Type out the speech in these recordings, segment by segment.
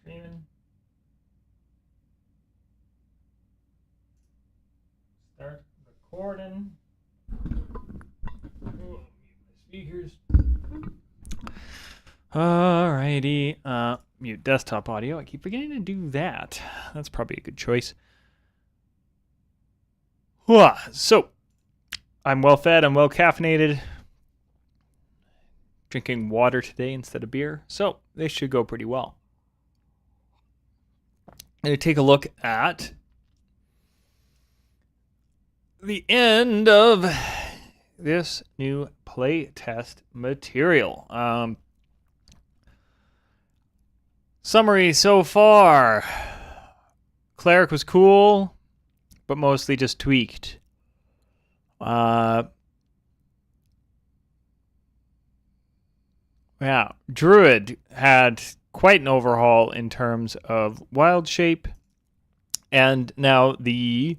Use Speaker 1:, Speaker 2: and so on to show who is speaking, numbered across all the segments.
Speaker 1: Streaming. Start recording. Ooh, mute my speakers. Alrighty. Mute desktop audio. I keep forgetting to do that. That's probably a good choice. So, I'm well fed. I'm well caffeinated. Drinking water today instead of beer. So, they should go pretty well. I'm going to take a look at the end of this new playtest material. Summary so far. Cleric was cool, but mostly just tweaked. Yeah, Druid had quite an overhaul in terms of wild shape. And now the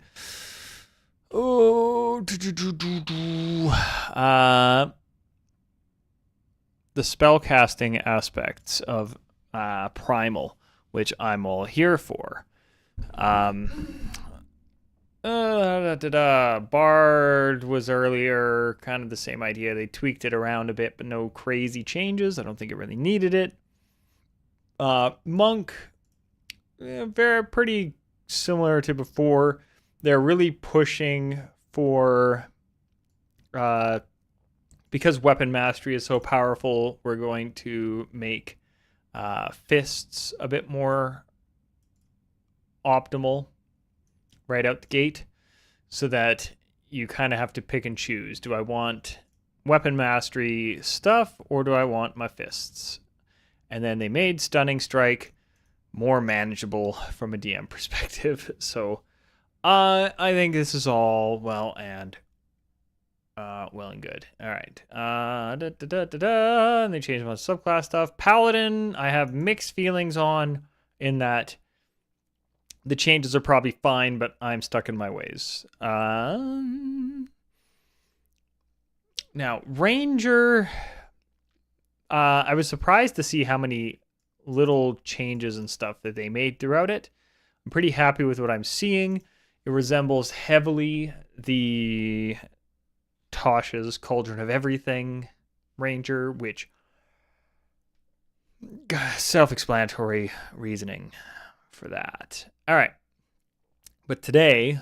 Speaker 1: spellcasting aspects of Primal, which I'm all here for. Bard was earlier, kind of the same idea. They tweaked it around a bit, but no crazy changes. I don't think it really needed it. Monk, very pretty similar to before. They're really pushing for, because weapon mastery is so powerful, we're going to make fists a bit more optimal right out the gate, so that you kind of have to pick and choose. Do I want weapon mastery stuff, or do I want my fists? And then they made Stunning Strike more manageable from a DM perspective. So I think this is all well and good. All right. And they changed a bunch of subclass stuff. Paladin, I have mixed feelings on, in that the changes are probably fine, but I'm stuck in my ways. Now, Ranger, I was surprised to see how many little changes and stuff that they made throughout it. I'm pretty happy with what I'm seeing. It resembles heavily the Tosh's Cauldron of Everything Ranger, which, self-explanatory reasoning for that. All right. But today,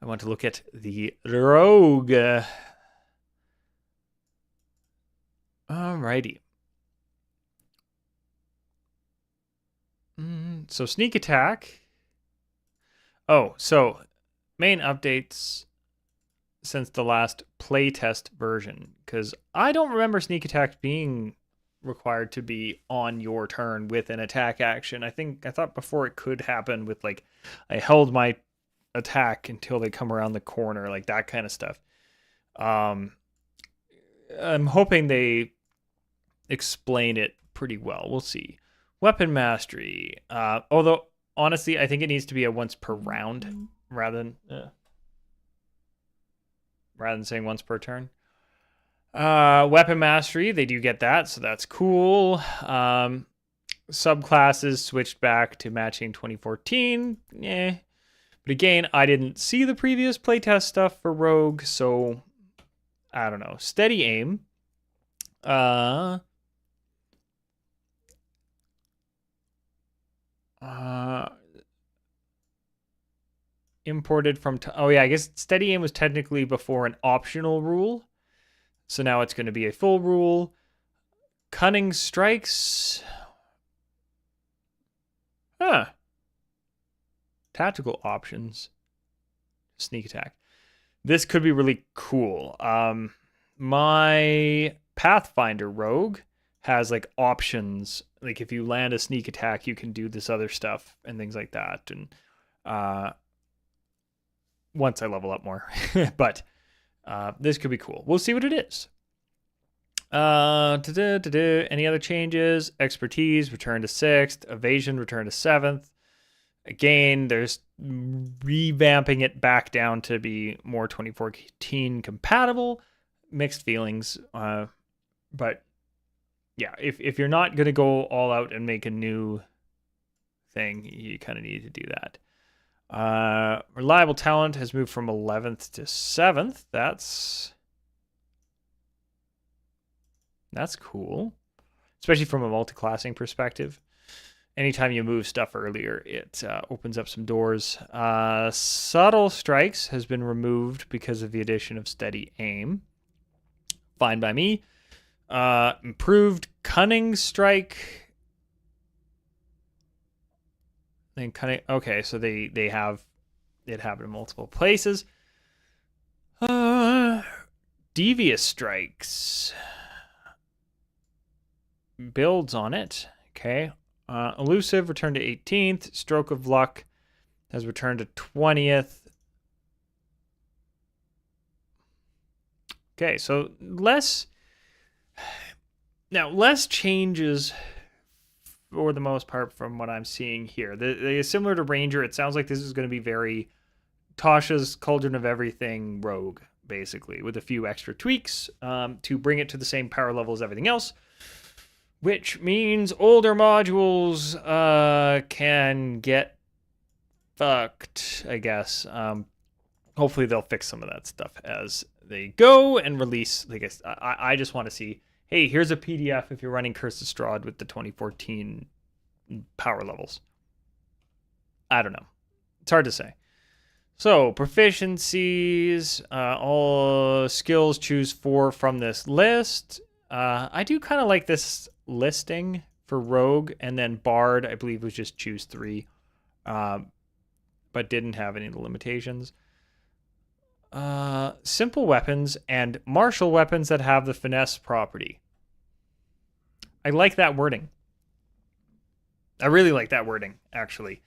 Speaker 1: I want to look at the Rogue. Alrighty. So sneak attack. Oh, so main updates since the last playtest version, because I don't remember sneak attack being required to be on your turn with an attack action. I thought before it could happen with, like, I held my attack until they come around the corner, like that kind of stuff. I'm hoping they explain it pretty well. We'll see. Weapon mastery. Although honestly, I think it needs to be a once per round rather than saying once per turn. Weapon mastery, they do get that, so that's cool. Subclasses switched back to matching 2014. But again, I didn't see the previous playtest stuff for Rogue, so I don't know. Steady aim. Imported from... I guess steady aim was technically before an optional rule. So now it's going to be a full rule. Cunning strikes. Tactical options. Sneak attack. This could be really cool. My Pathfinder rogue has, like, options. Like, if you land a sneak attack, you can do this other stuff and things like that. And once I level up more. But this could be cool. We'll see what it is. Any other changes? Expertise, return to 6th. Evasion, return to 7th. Again, there's revamping it back down to be more 2014 compatible. Mixed feelings. But yeah, if you're not going to go all out and make a new thing, you kind of need to do that. Reliable talent has moved from 11th to 7th. That's cool, especially from a multi-classing perspective. Anytime you move stuff earlier, it opens up some doors. Subtle strikes has been removed because of the addition of steady aim. Fine by me. Improved cunning strike. And cunning. Okay, so they have it happen in multiple places. Devious strikes builds on it. Okay. Elusive returned to 18th. Stroke of Luck has returned to 20th. Okay, so less changes for the most part from what I'm seeing here. The similar to Ranger, it sounds like this is going to be very Tasha's Cauldron of Everything Rogue, basically, with a few extra tweaks to bring it to the same power level as everything else, which means older modules can get fucked, I guess. Hopefully they'll fix some of that stuff as they go and release. I just want to see, hey, here's a PDF if you're running Curse of Strahd with the 2014 power levels. I don't know. It's hard to say. So, proficiencies, all skills, choose 4 from this list. I do kind of like this listing for Rogue, and then Bard, I believe, was just choose 3, but didn't have any of the limitations. Simple weapons and martial weapons that have the finesse property. I like that wording. I really like that wording, actually.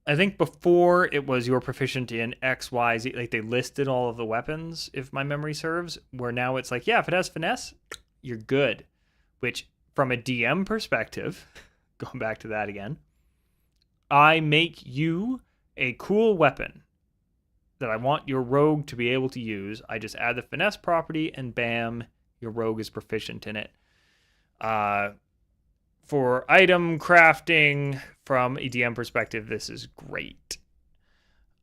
Speaker 1: I think before it was you're proficient in X, Y, Z. Like they listed all of the weapons, if my memory serves, where now it's like, yeah, if it has finesse, you're good. Which, from a DM perspective, going back to that again, I make you a cool weapon that I want your rogue to be able to use. I just add the finesse property and bam, your rogue is proficient in it. For item crafting, from a DM perspective, this is great.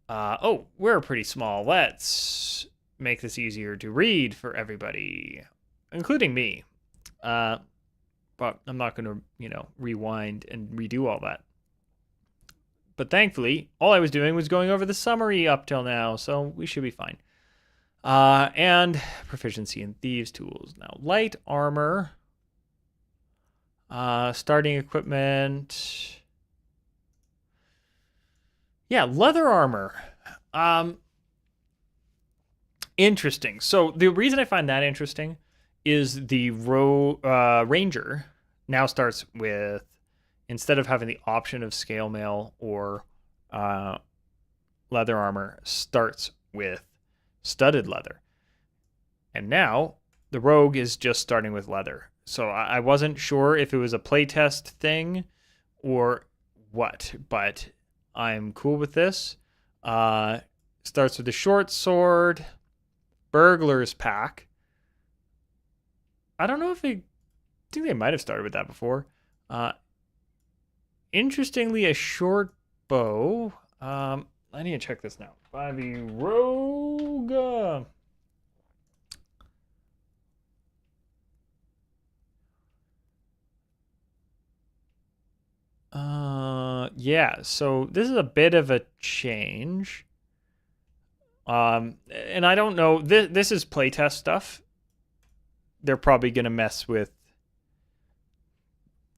Speaker 1: Oh, we're pretty small. Let's make this easier to read for everybody, including me. But I'm not going to, rewind and redo all that. But thankfully, all I was doing was going over the summary up till now, so we should be fine. And proficiency in Thieves' Tools. Now, light armor. Starting equipment. Yeah, leather armor. Interesting. So the reason I find that interesting is the Ranger now starts with, instead of having the option of scale mail or leather armor, starts with studded leather. And now the Rogue is just starting with leather. So I wasn't sure if it was a playtest thing or what, but I'm cool with this. Starts with a short sword, burglar's pack. I don't know if I think they might have started with that before. Interestingly, a short bow. I need to check this now. By the Rogue. Yeah, so this is a bit of a change. And I don't know, this is playtest stuff. They're probably going to mess with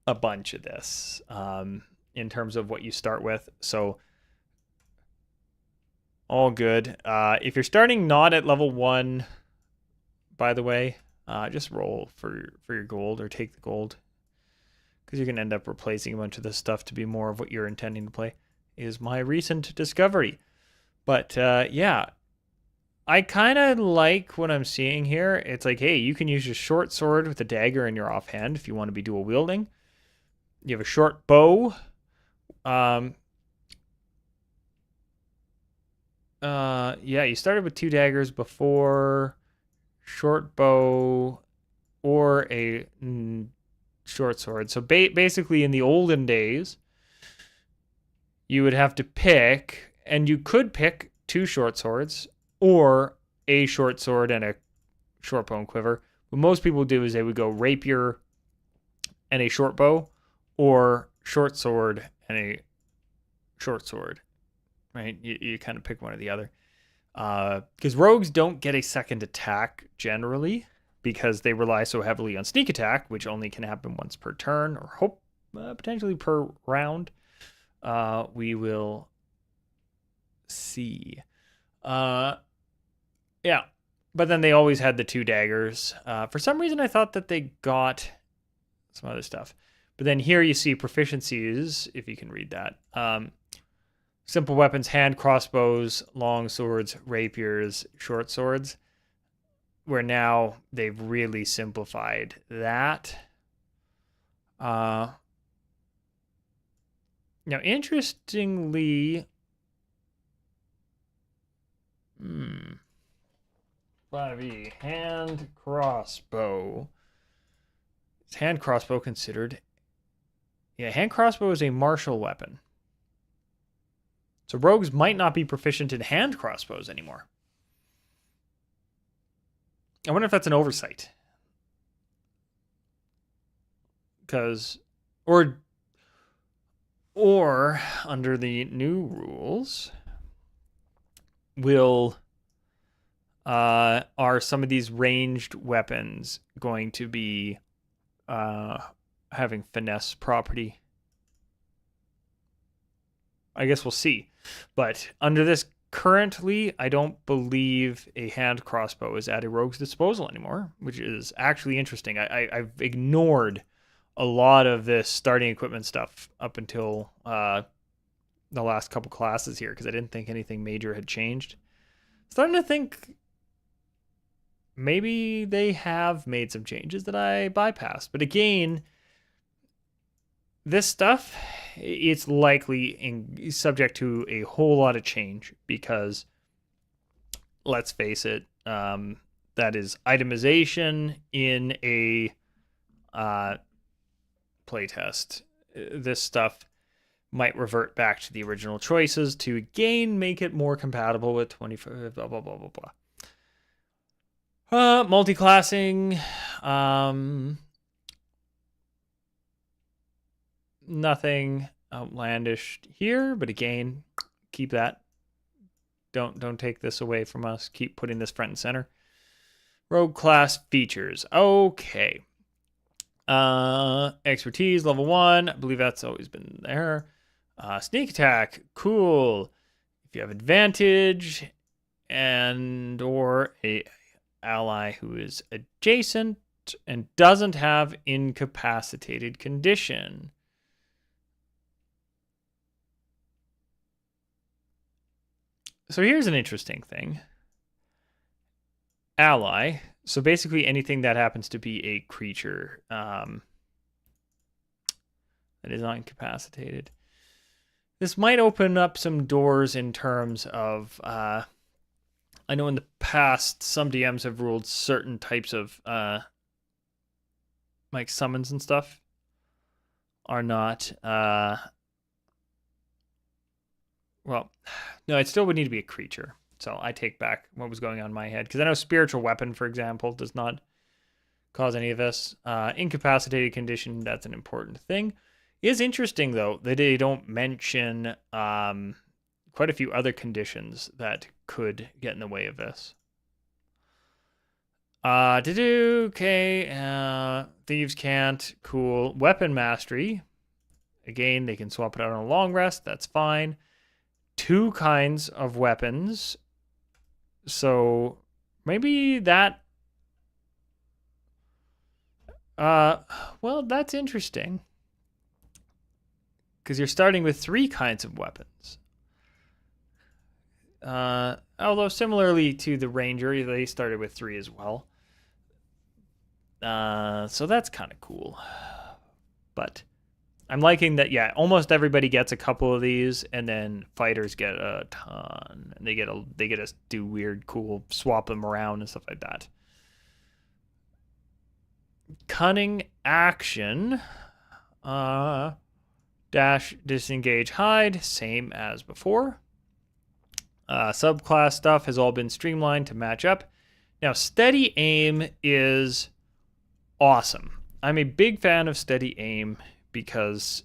Speaker 1: a bunch of this in terms of what you start with. So all good. If you're starting not at level 1, by the way, just roll for your gold or take the gold, because you can end up replacing a bunch of this stuff to be more of what you're intending to play, is my recent discovery. But yeah, I kind of like what I'm seeing here. It's like, hey, you can use your short sword with a dagger in your offhand if you want to be dual wielding. You have a short bow. Yeah, you started with 2 daggers before. Short bow or a short sword. So basically, in the olden days, you would have to pick, and you could pick 2 short swords or a short sword and a short bow and quiver. What most people do is they would go rapier and a short bow, or short sword and a short sword, right? You kind of pick one or the other. Because rogues don't get a second attack generally because they rely so heavily on sneak attack, which only can happen once per turn or potentially per round. We will see. Yeah. But then they always had the 2 daggers. For some reason, I thought that they got some other stuff. But then here you see proficiencies, if you can read that. Simple weapons, hand crossbows, long swords, rapiers, short swords. Where now they've really simplified that. Now, interestingly, 5e, hand crossbow. Is hand crossbow considered? Yeah, hand crossbow is a martial weapon. So rogues might not be proficient in hand crossbows anymore. I wonder if that's an oversight. Because, or under the new rules, are some of these ranged weapons going to be having finesse property? I guess we'll see. But under this currently, I don't believe a hand crossbow is at a rogue's disposal anymore, which is actually interesting. I've ignored a lot of this starting equipment stuff up until the last couple classes here because I didn't think anything major had changed. Starting to think maybe they have made some changes that I bypassed. But again, this stuff, it's likely subject to a whole lot of change because, let's face it, that is itemization in a playtest. This stuff might revert back to the original choices to again make it more compatible with 25, blah, blah, blah, blah, blah. Multi-classing, nothing outlandish here, but again, keep that. Don't take this away from us. Keep putting this front and center. Rogue class features. Okay. Expertise level 1. I believe that's always been there. Sneak attack. Cool. If you have advantage and or a ally who is adjacent and doesn't have incapacitated condition. So here's an interesting thing. Ally. So basically anything that happens to be a creature that is not incapacitated. This might open up some doors in terms of, I know in the past some DMs have ruled certain types of like summons and stuff are not, well, no, it still would need to be a creature. So I take back what was going on in my head. Because I know spiritual weapon, for example, does not cause any of this. Incapacitated condition, that's an important thing. It is interesting, though, that they don't mention quite a few other conditions that could get in the way of this. Okay. Thieves can't. Cool. Weapon mastery. Again, they can swap it out on a long rest. That's fine. 2 kinds of weapons. So maybe that. Well, that's interesting. Because you're starting with 3 kinds of weapons. Although similarly to the Ranger, they started with 3 as well. So that's kind of cool. But I'm liking that, yeah, almost everybody gets a couple of these, and then fighters get a ton. And they get to do weird, cool, swap them around and stuff like that. Cunning action. Dash, disengage, hide. Same as before. Subclass stuff has all been streamlined to match up. Now, steady aim is awesome. I'm a big fan of steady aim because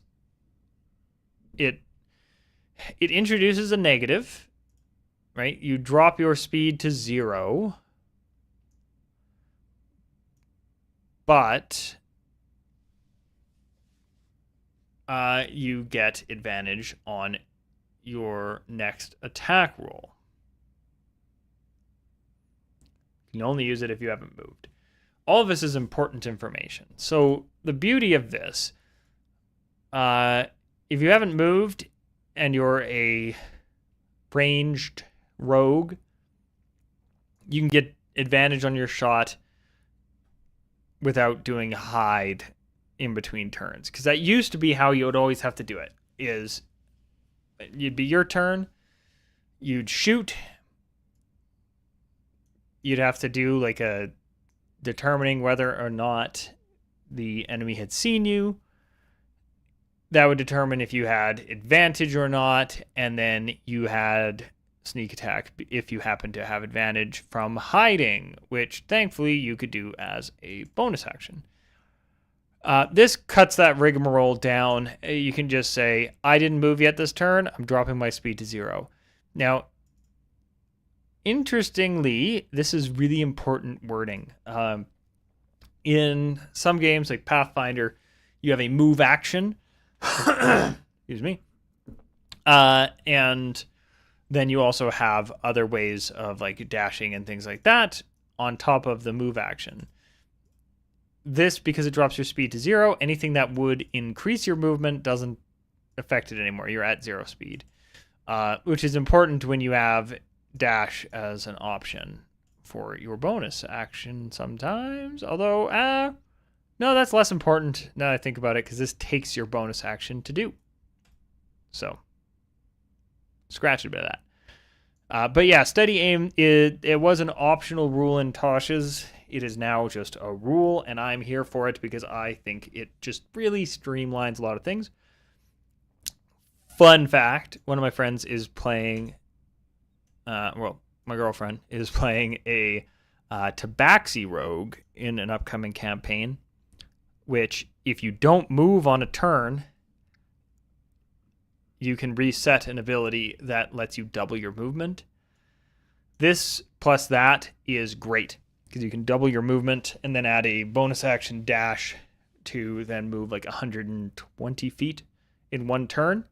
Speaker 1: it introduces a negative, right? You drop your speed to 0, but you get advantage on your next attack roll. You can only use it if you haven't moved. All of this is important information. So the beauty of this, if you haven't moved and you're a ranged rogue, you can get advantage on your shot without doing hide in between turns. Because that used to be how you would always have to do it. Is you'd be your turn, you'd shoot, you'd have to do like a determining whether or not the enemy had seen you. That would determine if you had advantage or not, and then you had sneak attack if you happen to have advantage from hiding, which thankfully you could do as a bonus action. This cuts that rigmarole down. You can just say, I didn't move yet this turn, I'm dropping my speed to 0. Now, interestingly, this is really important wording. In some games like Pathfinder, you have a move action. Excuse me. And then you also have other ways of like dashing and things like that on top of the move action. This, because it drops your speed to 0, anything that would increase your movement doesn't affect it anymore. You're at 0 speed, which is important when you have dash as an option for your bonus action sometimes. Although, no, that's less important now that I think about it, because this takes your bonus action to do. So, scratch a bit of that. But yeah, steady aim, it was an optional rule in Tosh's. It is now just a rule, and I'm here for it because I think it just really streamlines a lot of things. Fun fact, one of my friends is playing, my girlfriend is playing a Tabaxi rogue in an upcoming campaign, which if you don't move on a turn, you can reset an ability that lets you double your movement. This plus that is great, because you can double your movement and then add a bonus action dash to then move like 120 feet in one turn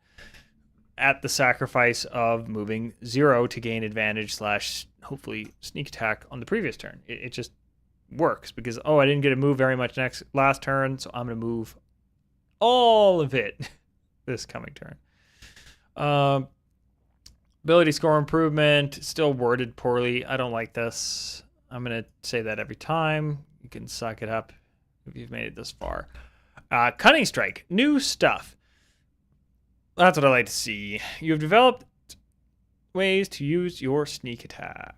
Speaker 1: at the sacrifice of moving 0 to gain advantage / hopefully sneak attack on the previous turn. It just works because, I didn't get to move very much last turn, so I'm going to move all of it this coming turn. Ability score improvement, still worded poorly. I don't like this. I'm going to say that every time. You can suck it up if you've made it this far. Cunning Strike, new stuff. That's what I like to see. You've developed ways to use your sneak attack.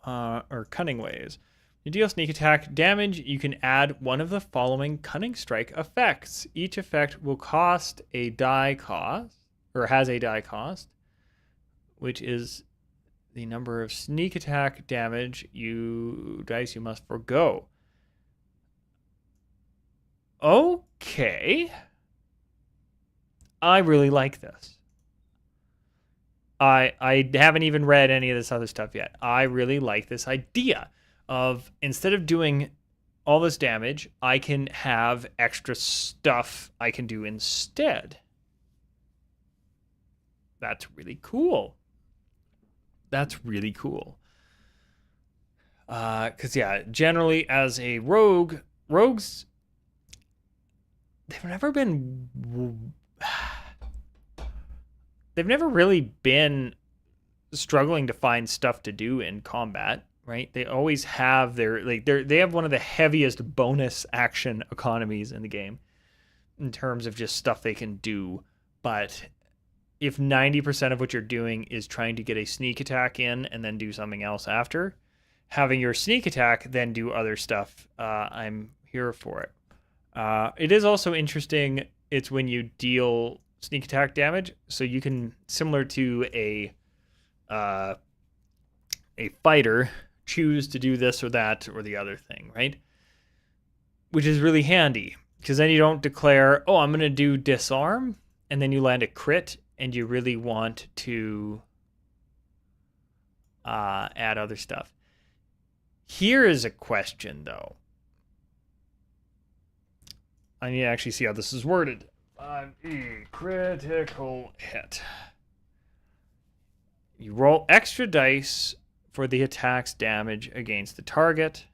Speaker 1: Or cunning ways. You deal sneak attack damage, you can add one of the following Cunning Strike effects. Each effect will cost a die cost, or has a die cost, which is the number of sneak attack damage you must forgo. Okay. I really like this. I haven't even read any of this other stuff yet. I really like this idea of, instead of doing all this damage, I can have extra stuff I can do instead. That's really cool. That's really cool. Because, yeah, generally as a rogues, they've never really been struggling to find stuff to do in combat, right? They always have they have one of the heaviest bonus action economies in the game in terms of just stuff they can do. But if 90% of what you're doing is trying to get a sneak attack in and then do something else after, having your sneak attack then do other stuff, I'm here for it. It is also interesting. It's when you deal sneak attack damage, so you can, similar to a fighter, choose to do this or that or the other thing, right? Which is really handy because then you don't declare, oh, I'm going to do disarm, and then you land a crit, and you really want to add other stuff. Here is a question, though. I need to actually see how this is worded. 5e, critical hit. You roll extra dice for the attack's damage against the target.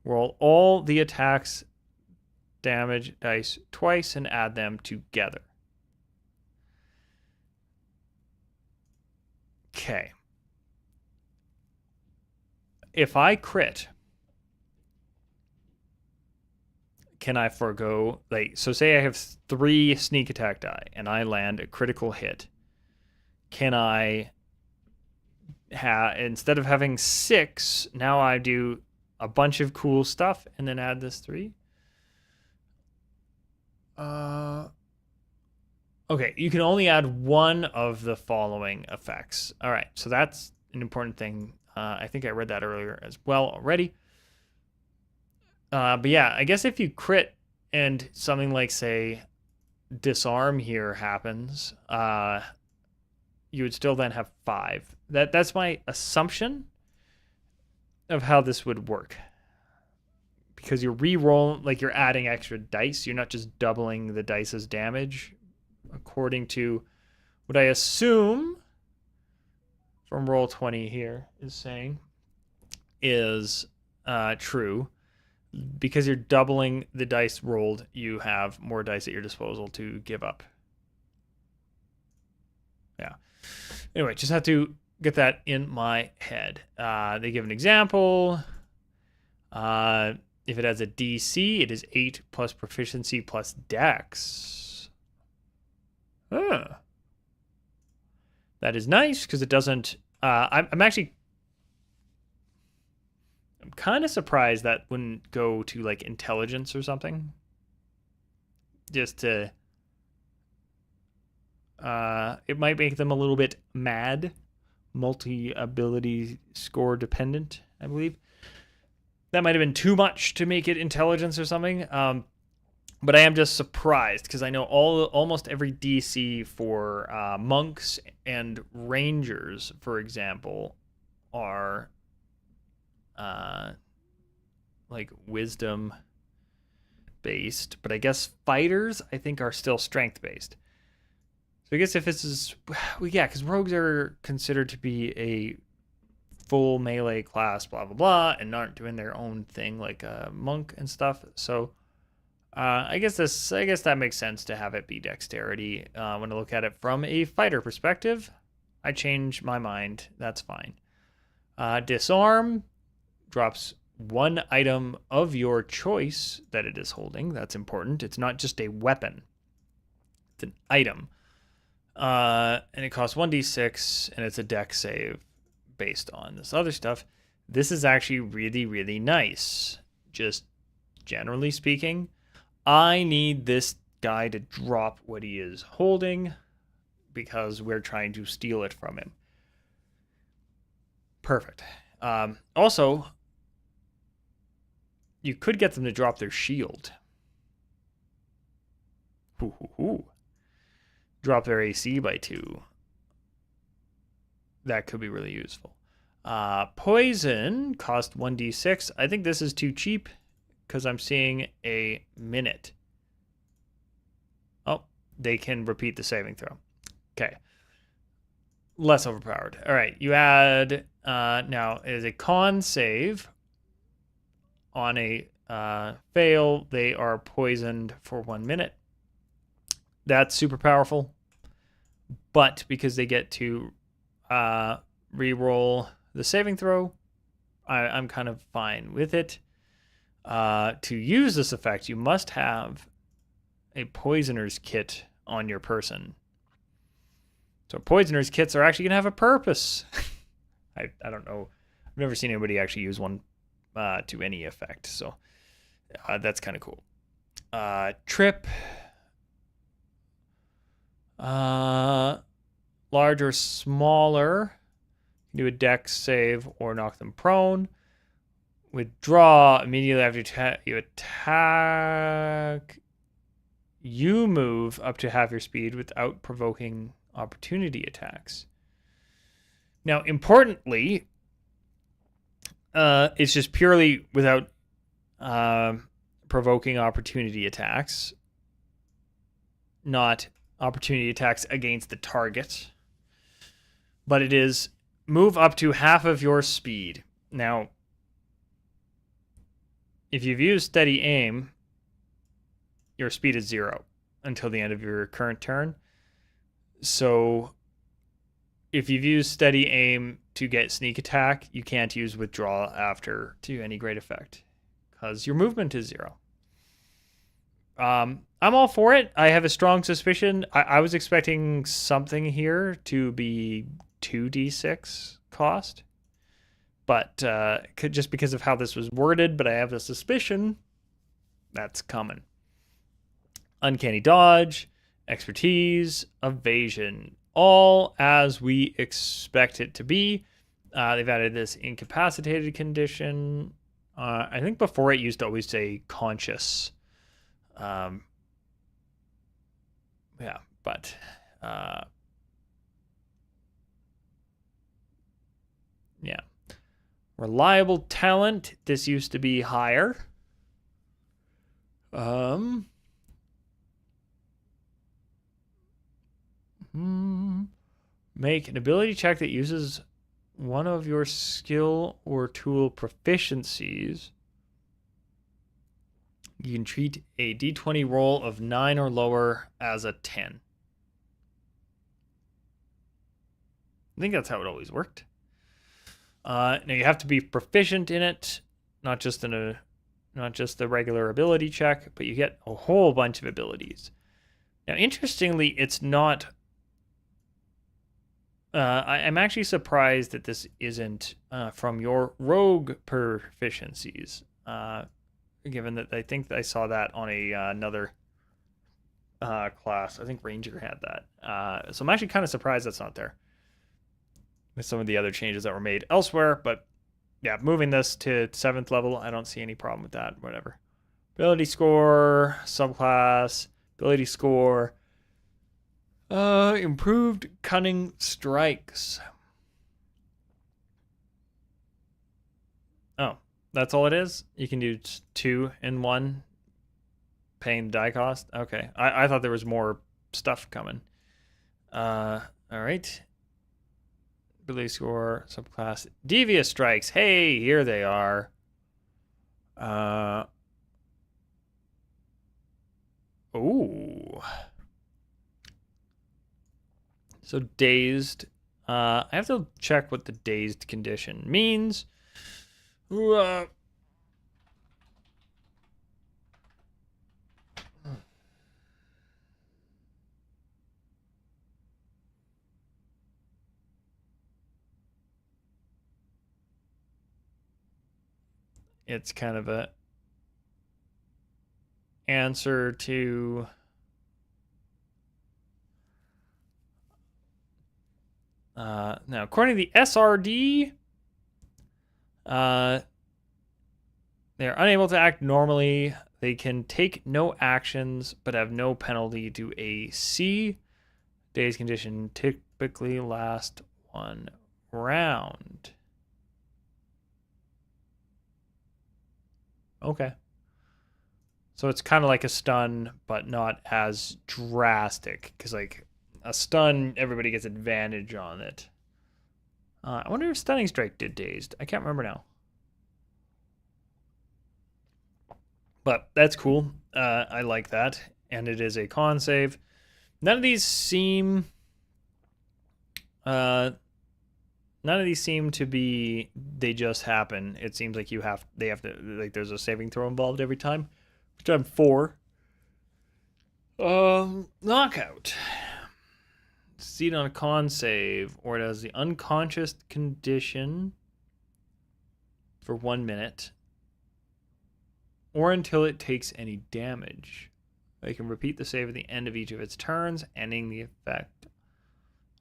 Speaker 1: Roll all the attack's damage dice twice and add them together. Okay. If I crit, can I forego, like, so say I have 3 sneak attack die and I land a critical hit. Can I instead of having 6, now I do a bunch of cool stuff and then add this 3? Okay, you can only add one of the following effects. All right, so that's an important thing. I think I read that earlier as well already. But yeah, I guess if you crit and something like, say, disarm here happens, you would still then have 5. That's my assumption of how this would work. Because you're re-rolling, like you're adding extra dice. You're not just doubling the dice's damage, according to what I assume from Roll20 here is saying is true. Because you're doubling the dice rolled, you have more dice at your disposal to give up. Yeah. Anyway, just have to get that in my head. They give an example. If it has a DC, it is 8 plus proficiency plus dex. That is nice because it doesn't... I'm kind of surprised that wouldn't go to like intelligence or something. Just to... it might make them a little bit mad. Multi-ability score dependent, I believe. That might have been too much to make it intelligence or something. But I am just surprised because I know almost every DC for monks and rangers, for example, are like wisdom based. But I guess fighters, I think, are still strength based. So I guess if this is, well, yeah, because rogues are considered to be a full melee class, blah, blah, blah, and aren't doing their own thing like a monk and stuff. So I guess that makes sense to have it be dexterity. When I look at it from a fighter perspective, I change my mind. That's fine. Disarm drops 1 item of your choice that it is holding. That's important. It's not just a weapon. It's an item. And it costs 1d6, and it's a dex save based on this other stuff. This is actually really, really nice. Just generally speaking, I need this guy to drop what he is holding because we're trying to steal it from him. Perfect. Also, you could get them to drop their shield. Drop their AC by 2. That could be really useful. Poison cost 1d6. I think this is too cheap because I'm seeing a minute. Oh, they can repeat the saving throw. Okay. Less overpowered. All right, you add, now it is a con save. On a fail, they are poisoned for 1 minute. That's super powerful. But because they get to re-roll the saving throw, I'm kind of fine with it. To use this effect, you must have a poisoner's kit on your person. So poisoner's kits are actually going to have a purpose. I don't know. I've never seen anybody actually use one to any effect. So That's kind of cool. Trip. Large or smaller. Do a dex save or knock them prone. Withdraw immediately after you attack. You move up to half your speed without provoking opportunity attacks. Now, importantly, it's just purely without provoking opportunity attacks, not opportunity attacks against the target. But it is move up to half of your speed. Now, if you've used steady aim, your speed is 0 until the end of your current turn. So if you've used steady aim to get sneak attack, you can't use withdraw after to any great effect because your movement is 0. I'm all for it. I have a strong suspicion. I was expecting something here to be 2d6 cost, but just because of how this was worded, but I have a suspicion that's coming. Uncanny dodge, expertise, evasion, all as we expect it to be. They've added this incapacitated condition. I think before it used to always say conscious. Yeah, but yeah. Reliable talent. This used to be higher. Make an ability check that uses one of your skill or tool proficiencies. You can treat a d20 roll of 9 or lower as a 10. I think that's how it always worked. Now you have to be proficient in it, not just the regular ability check, but you get a whole bunch of abilities. Now, interestingly, it's not. I'm actually surprised that this isn't from your rogue proficiencies, given that I think I saw that on another class. I think Ranger had that. So I'm actually kind of surprised that's not there with some of the other changes that were made elsewhere. But yeah, moving this to 7th level, I don't see any problem with that. Whatever. Ability score, subclass, ability score. Improved cunning strikes. Oh, that's all it is? You can do 2 in 1, paying the die cost? Okay, I thought there was more stuff coming. All right. Ability score, subclass, devious strikes. Hey, here they are. Ooh. So dazed. I have to check what the dazed condition means. It's kind of a answer to now, according to the SRD, they're unable to act normally. They can take no actions, but have no penalty to AC. Day's condition typically lasts 1 round. Okay. So it's kind of like a stun, but not as drastic. Because, like, a stun, everybody gets advantage on it. I wonder if Stunning Strike did dazed. I can't remember now. But that's cool. I like that. And it is a con save. None of these seem to be they just happen. It seems like they have to, like, there's a saving throw involved every time, which I'm for. Knockout. Succeed on a con save, or it has the unconscious condition for 1 minute, or until it takes any damage. They can repeat the save at the end of each of its turns, ending the effect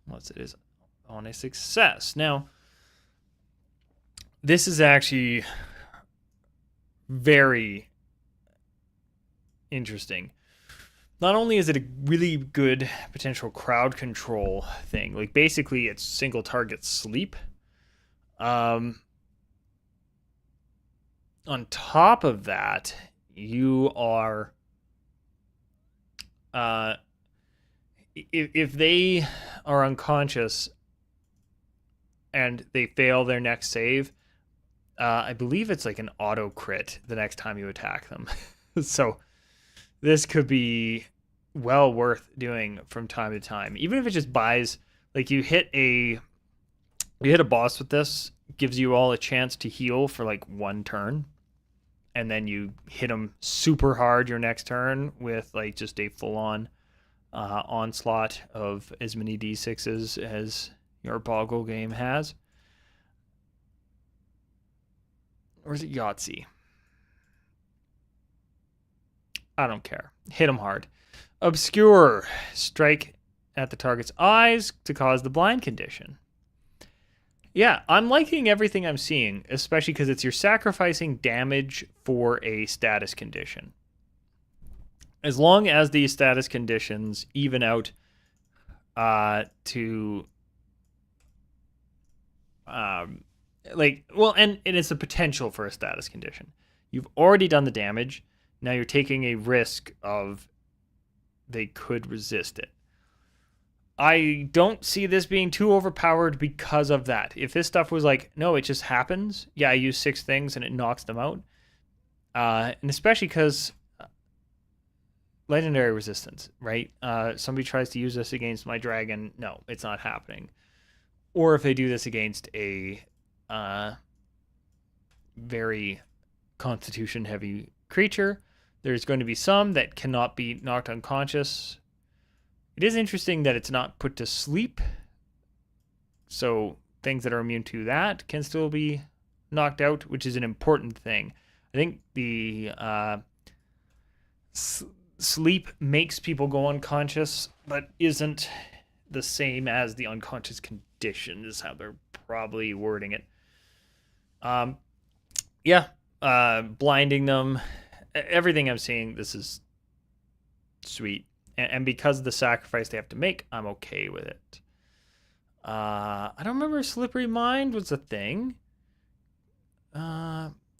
Speaker 1: once it is on a success. Now, this is actually very interesting. Not only is it a really good potential crowd control thing, like basically it's single target sleep. On top of that, you are if they are unconscious and they fail their next save, I believe it's like an auto crit the next time you attack them. So this could be well worth doing from time to time, even if it just buys, like you hit a boss with this, gives you all a chance to heal for like one turn, and then you hit them super hard your next turn with like just a full-on onslaught of as many d6s as your Boggle game has. Or is it Yahtzee? I don't care. Hit them hard. Obscure. Strike at the target's eyes to cause the blind condition. Yeah, I'm liking everything I'm seeing, especially because you're sacrificing damage for a status condition. As long as these status conditions even out to and it's a potential for a status condition. You've already done the damage. Now you're taking a risk of they could resist it. I don't see this being too overpowered because of that. If this stuff was like, no, it just happens. Yeah, I use 6 things and it knocks them out. And especially because legendary resistance, right? Somebody tries to use this against my dragon. No, it's not happening. Or if they do this against a very constitution-heavy creature, there's going to be some that cannot be knocked unconscious. It is interesting that it's not put to sleep, so things that are immune to that can still be knocked out, which is an important thing. I think the sleep makes people go unconscious, but isn't the same as the unconscious condition, is how they're probably wording it. Blinding them. Everything I'm seeing, this is sweet. And because of the sacrifice they have to make, I'm okay with it. I don't remember if Slippery Mind was a thing.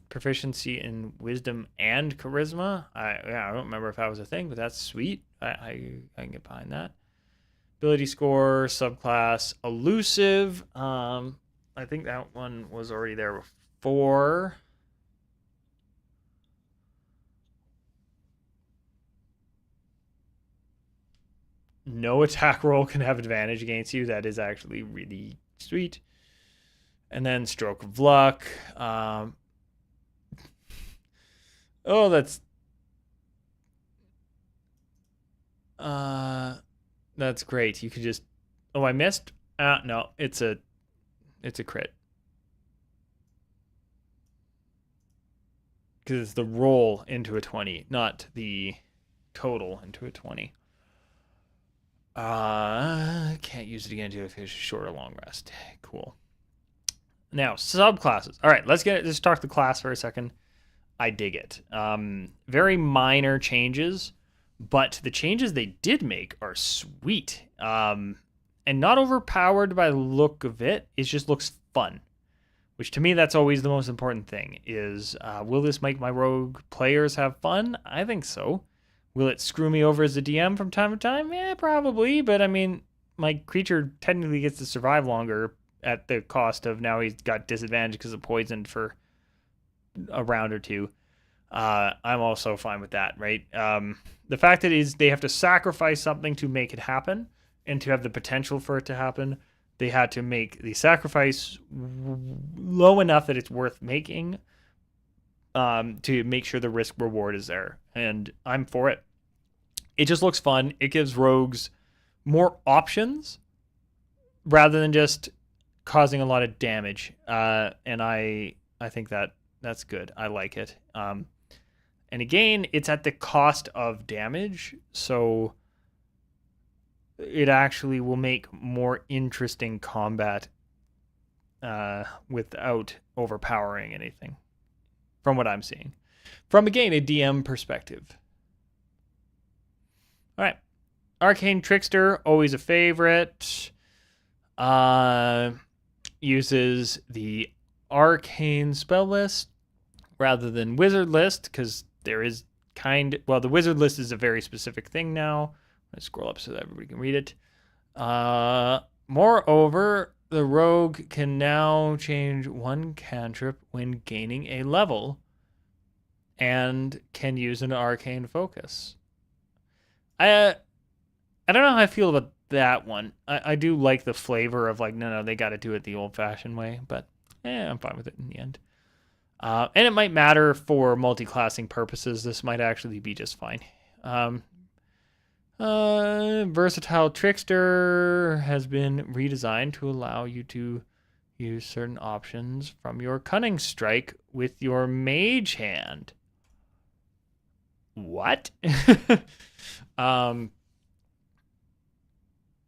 Speaker 1: Proficiency in wisdom and charisma. I don't remember if that was a thing, but that's sweet. I can get behind that. Ability score, subclass, elusive. I think that one was already there before. No attack roll can have advantage against you. That is actually really sweet. And then Stroke of Luck. That's great. You could just... Oh, I missed? No, it's a crit. Because it's the roll into a 20, not the total into a 20. Can't use it again to if it's a short or long rest. Cool. Now, subclasses. All right, let's talk the class for a second. I dig it. Very minor changes, but the changes they did make are sweet. And not overpowered by the look of it. It just looks fun. Which to me, that's always the most important thing, is will this make my rogue players have fun? I think so. Will it screw me over as a DM from time to time? Yeah, probably. But I mean, my creature technically gets to survive longer at the cost of now he's got disadvantage because of poisoned for a round or two. I'm also fine with that, right? The fact that they have to sacrifice something to make it happen and to have the potential for it to happen, they had to make the sacrifice low enough that it's worth making to make sure the risk reward is there. And I'm for it. It just looks fun. It gives rogues more options rather than just causing a lot of damage. And I think that's good. I like it. And And again, it's at the cost of damage, so it actually will make more interesting combat without overpowering anything, from what I'm seeing. From, again, a DM perspective. All right. Arcane Trickster, always a favorite. Uses the Arcane spell list rather than Wizard list, because there is the Wizard list is a very specific thing now. Let's scroll up so that everybody can read it. Moreover, the rogue can now change one cantrip when gaining a level and can use an arcane focus. I don't know how I feel about that one. I do like the flavor of like, no, they got to do it the old-fashioned way, but I'm fine with it in the end. And it might matter for multi-classing purposes. This might actually be just fine. Versatile Trickster has been redesigned to allow you to use certain options from your Cunning Strike with your Mage Hand. What? The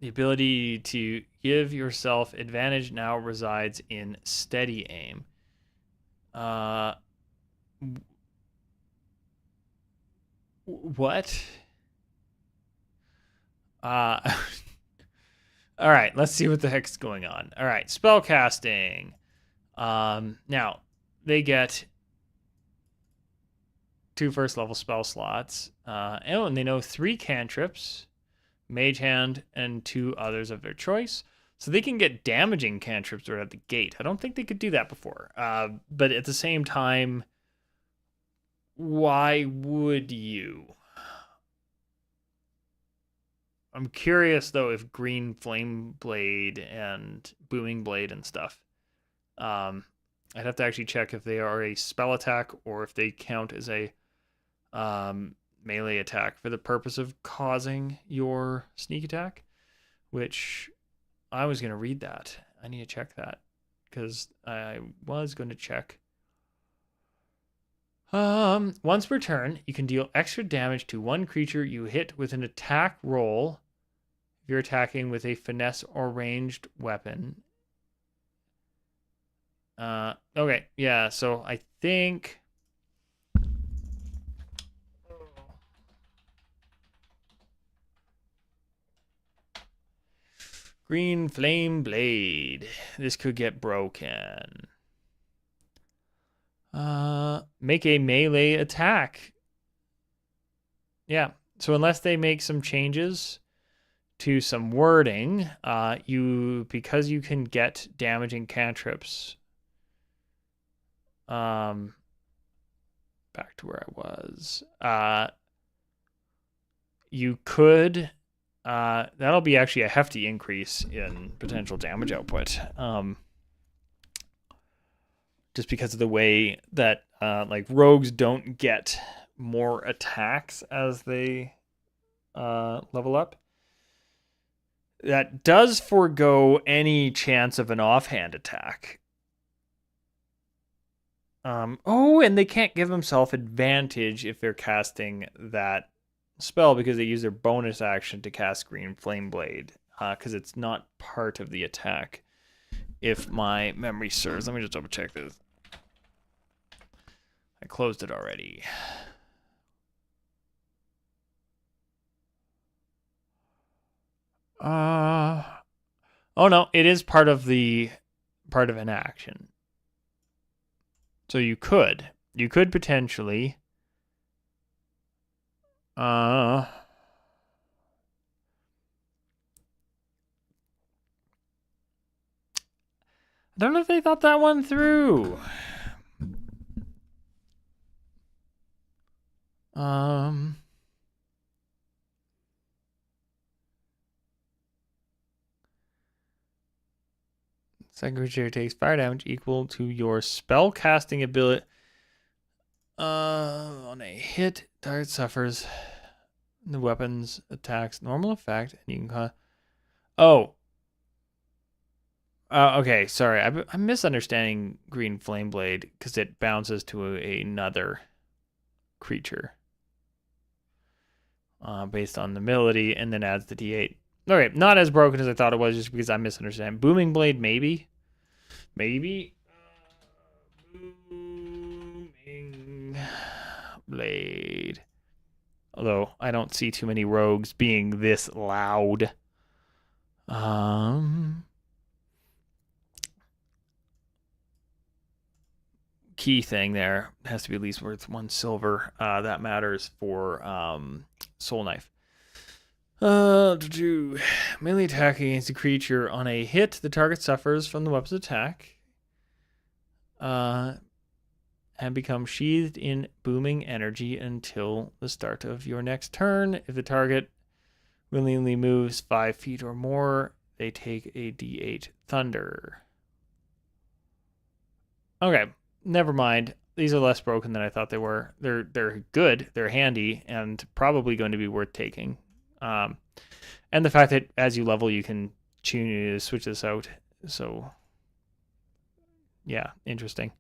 Speaker 1: ability to give yourself advantage now resides in Steady Aim. What? All right, let's see what the heck's going on. All right, spellcasting. Now, they get 2 first-level spell slots. And they know 3 cantrips, Mage Hand, and 2 others of their choice. So they can get damaging cantrips right at the gate. I don't think they could do that before. But at the same time, why would you? I'm curious, though, if Green Flame Blade and Booming Blade and stuff. I'd have to actually check if they are a spell attack or if they count as a melee attack for the purpose of causing your sneak attack, which I was going to read that. I need to check that because I was going to check. Once per turn, you can deal extra damage to one creature you hit with an attack roll if you're attacking with a finesse or ranged weapon. Okay, yeah, so I think... Green Flame Blade. This could get broken. Make a melee attack. Yeah, so unless they make some changes to some wording, because you can get damaging cantrips. Back to where I was. You could... that'll be actually a hefty increase in potential damage output. Just because of the way that like rogues don't get more attacks as they level up. That does forego any chance of an offhand attack. And they can't give themselves advantage if they're casting that spell because they use their bonus action to cast Green Flame Blade because it's not part of the attack. If my memory serves, let me just double check this. I closed it already. Oh no, it is part of an action. So you could potentially I don't know if they thought that one through. Second creature takes fire damage equal to your spell casting ability. On a hit, target suffers the weapon's attacks normal effect, and you can okay, sorry. I'm misunderstanding Green Flame Blade because it bounces to another creature based on the ability, and then adds the D8. Okay, not as broken as I thought it was, just because I misunderstand. Booming Blade, maybe. Maybe. Booming Blade. Although I don't see too many rogues being this loud. Key thing there has to be at least worth 1 silver. That matters for Soul Knife. Melee attack against a creature on a hit. The target suffers from the weapon's attack. And become sheathed in booming energy until the start of your next turn. If the target willingly moves 5 feet or more, they take a D8 thunder. Okay, never mind. These are less broken than I thought they were. They're good, they're handy, and probably going to be worth taking. And the fact that as you level, you can switch this out. So, yeah, interesting.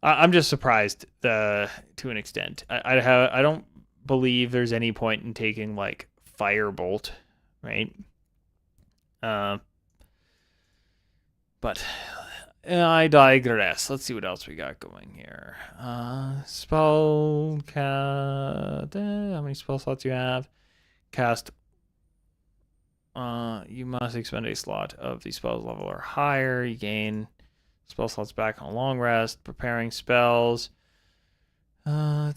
Speaker 1: I'm just surprised to an extent. I don't believe there's any point in taking like Firebolt, right? But I digress. Let's see what else we got going here. Spell cast. How many spell slots you have? Cast. You must expend a slot of the spell's level or higher. You gain spell slots back on a long rest. Preparing spells. You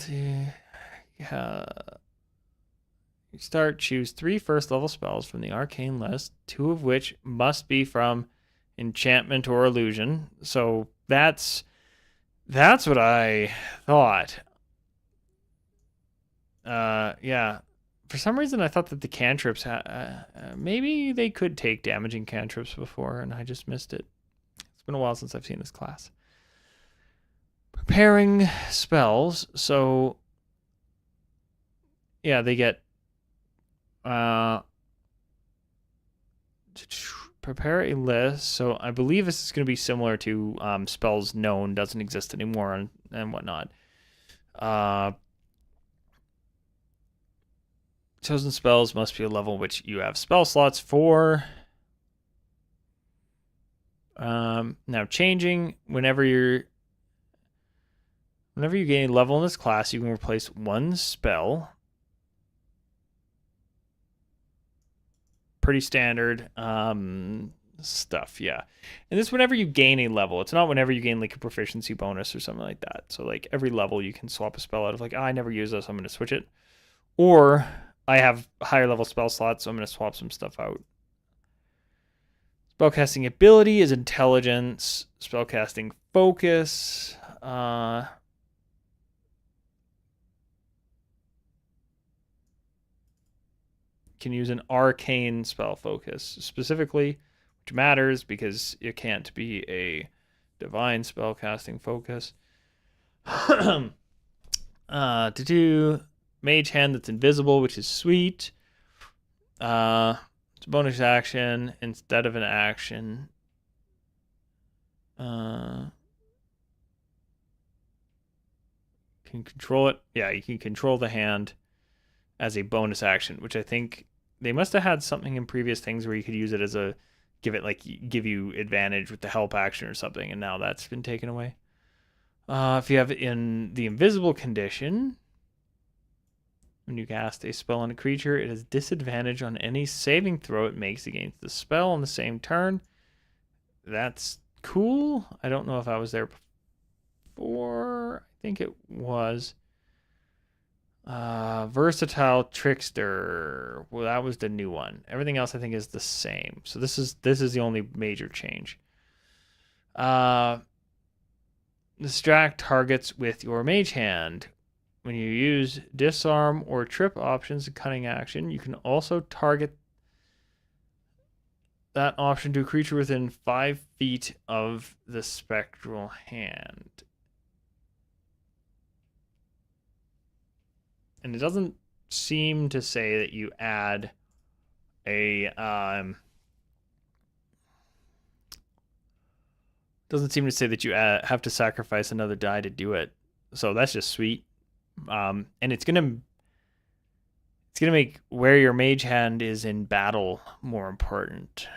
Speaker 1: choose 3 first level spells from the arcane list, 2 of which must be from enchantment or illusion. So that's what I thought. Yeah. For some reason, I thought that the cantrips maybe they could take damaging cantrips before, and I just missed it. It's been a while since I've seen this class. Preparing spells. So yeah, they get prepare a list. So I believe this is going to be similar to spells known, doesn't exist anymore, and whatnot. Chosen spells must be a level which you have spell slots for. Now changing whenever you gain a level in this class, you can replace 1 spell. Pretty standard stuff, yeah. And this whenever you gain a level. It's not whenever you gain like a proficiency bonus or something like that. So like every level you can swap a spell out of like, I never use this, I'm going to switch it. Or I have higher level spell slots, so I'm going to swap some stuff out. Spellcasting ability is intelligence. Spellcasting focus. Can use an arcane spell focus specifically, which matters because it can't be a divine spellcasting focus. To do mage hand that's invisible, which is sweet. It's a bonus action instead of an action. Can control it. Yeah, you can control the hand as a bonus action, which I think they must have had something in previous things where you could use it as a give you advantage with the help action or something, and now that's been taken away. If you have it in the invisible condition, when you cast a spell on a creature, it has disadvantage on any saving throw it makes against the spell on the same turn. That's cool. I don't know if I was there before. I think it was. Versatile Trickster. Well, that was the new one. Everything else I think is the same. So this is the only major change. Distract targets with your mage hand. When you use disarm or trip options in cunning action, you can also target that option to a creature within 5 feet of the spectral hand. And it doesn't seem to say that you add a doesn't seem to say that you have to sacrifice another die to do it. So that's just sweet. And it's gonna make where your mage hand is in battle more important.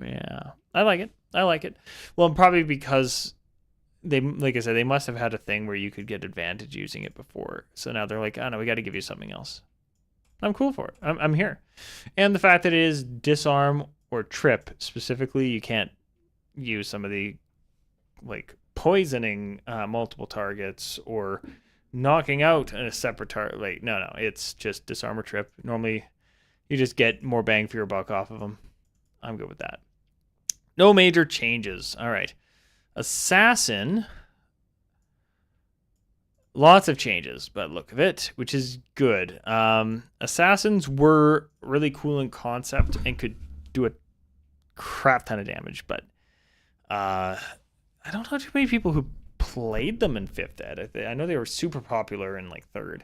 Speaker 1: Yeah, I like it. I like it. Well, probably because they, like I said, they must have had a thing where you could get advantage using it before. So now they're like, oh no, we got to give you something else. I'm cool for it. I'm here. And the fact that it is disarm or trip specifically, you can't use some of the like poisoning multiple targets or knocking out a separate target. Like, no, it's just disarm or trip. Normally, you just get more bang for your buck off of them. I'm good with that. No major changes. All right. Assassin. Lots of changes, but look of it, which is good. Assassins were really cool in concept and could do a crap ton of damage, but I don't know too many people who played them in 5th Ed. I know they were super popular in like 3rd.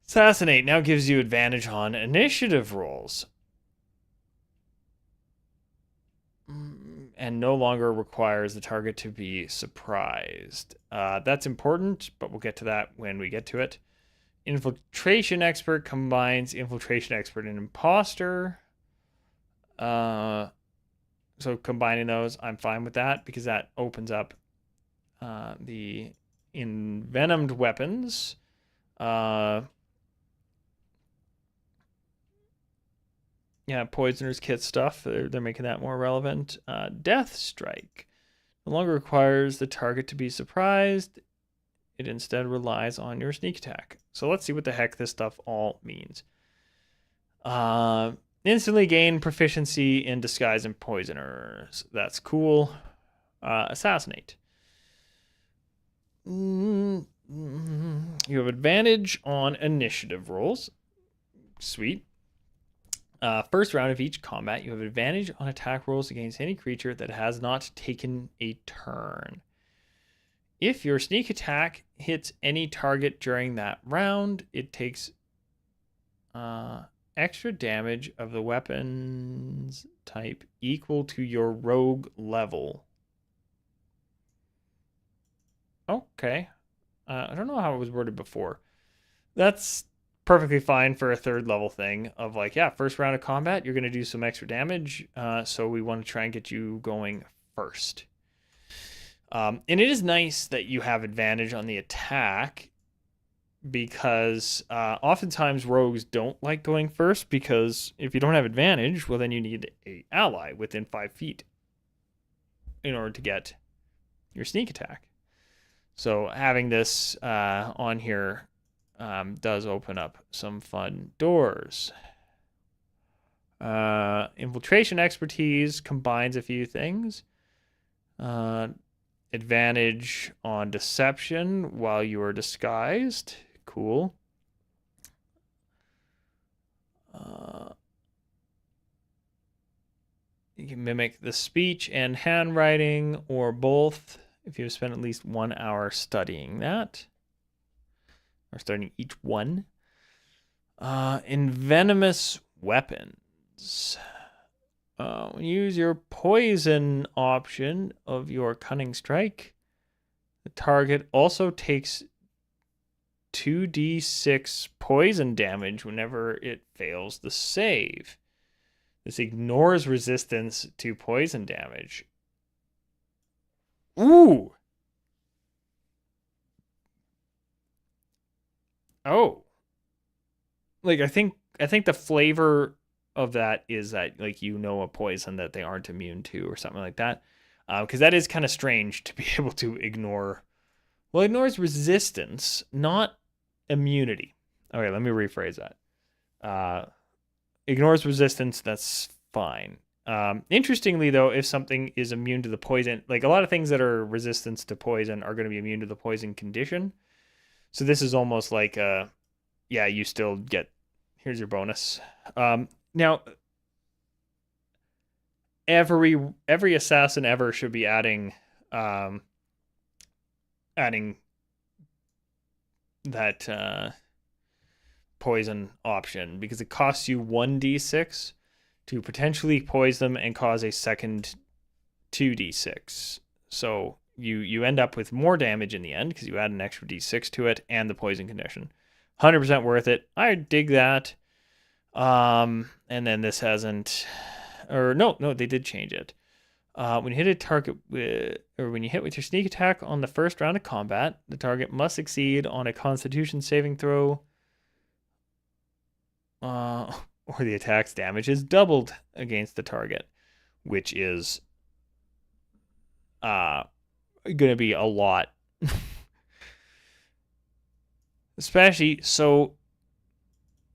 Speaker 1: Assassinate now gives you advantage on initiative rolls. And no longer requires the target to be surprised. That's important, but we'll get to that when we get to it. Infiltration Expert combines Infiltration Expert and Imposter. So combining those, I'm fine with that because that opens up the envenomed weapons. Yeah, Poisoner's Kit stuff. They're making that more relevant. Death Strike no longer requires the target to be surprised. It instead relies on your sneak attack. So let's see what the heck this stuff all means. Instantly gain proficiency in Disguise and Poisoners. That's cool. Assassinate. You have advantage on initiative rolls. Sweet. First round of each combat, you have advantage on attack rolls against any creature that has not taken a turn. If your sneak attack hits any target during that round, it takes extra damage of the weapon's type equal to your rogue level. Okay. I don't know how it was worded before. That's perfectly fine for a 3rd level thing of like, yeah, first round of combat, you're going to do some extra damage. So we want to try and get you going first. And it is nice that you have advantage on the attack because oftentimes rogues don't like going first because if you don't have advantage, well, then you need an ally within 5 feet in order to get your sneak attack. So having this on here does open up some fun doors. Infiltration expertise combines a few things. Advantage on deception while you are disguised. Cool. You can mimic the speech and handwriting or both if you have spent at least 1 hour studying that. Or studying each one. Envenomous weapons. Use your poison option of your cunning strike. The target also takes 2d6 poison damage whenever it fails the save. This ignores resistance to poison damage. Ooh! Oh. Like I think the flavor of that is that like a poison that they aren't immune to or something like that. Because that is kind of strange to be able to ignore. Well, it ignores resistance, not immunity. Okay, let me rephrase that. Ignores resistance, that's fine. Interestingly, though, if something is immune to the poison, like a lot of things that are resistance to poison are going to be immune to the poison condition. So this is almost like, yeah, you still get, here's your bonus. Now, every assassin ever should be adding that poison option because it costs you 1d6 to potentially poison them and cause a second 2d6. So you end up with more damage in the end because you add an extra d6 to it and the poison condition. 100% worth it. I dig that. And then this hasn't, or no, they did change it. When you hit a target when you hit with your sneak attack on the first round of combat, the target must succeed on a Constitution saving throw, or the attack's damage is doubled against the target, which is going to be a lot. Especially, so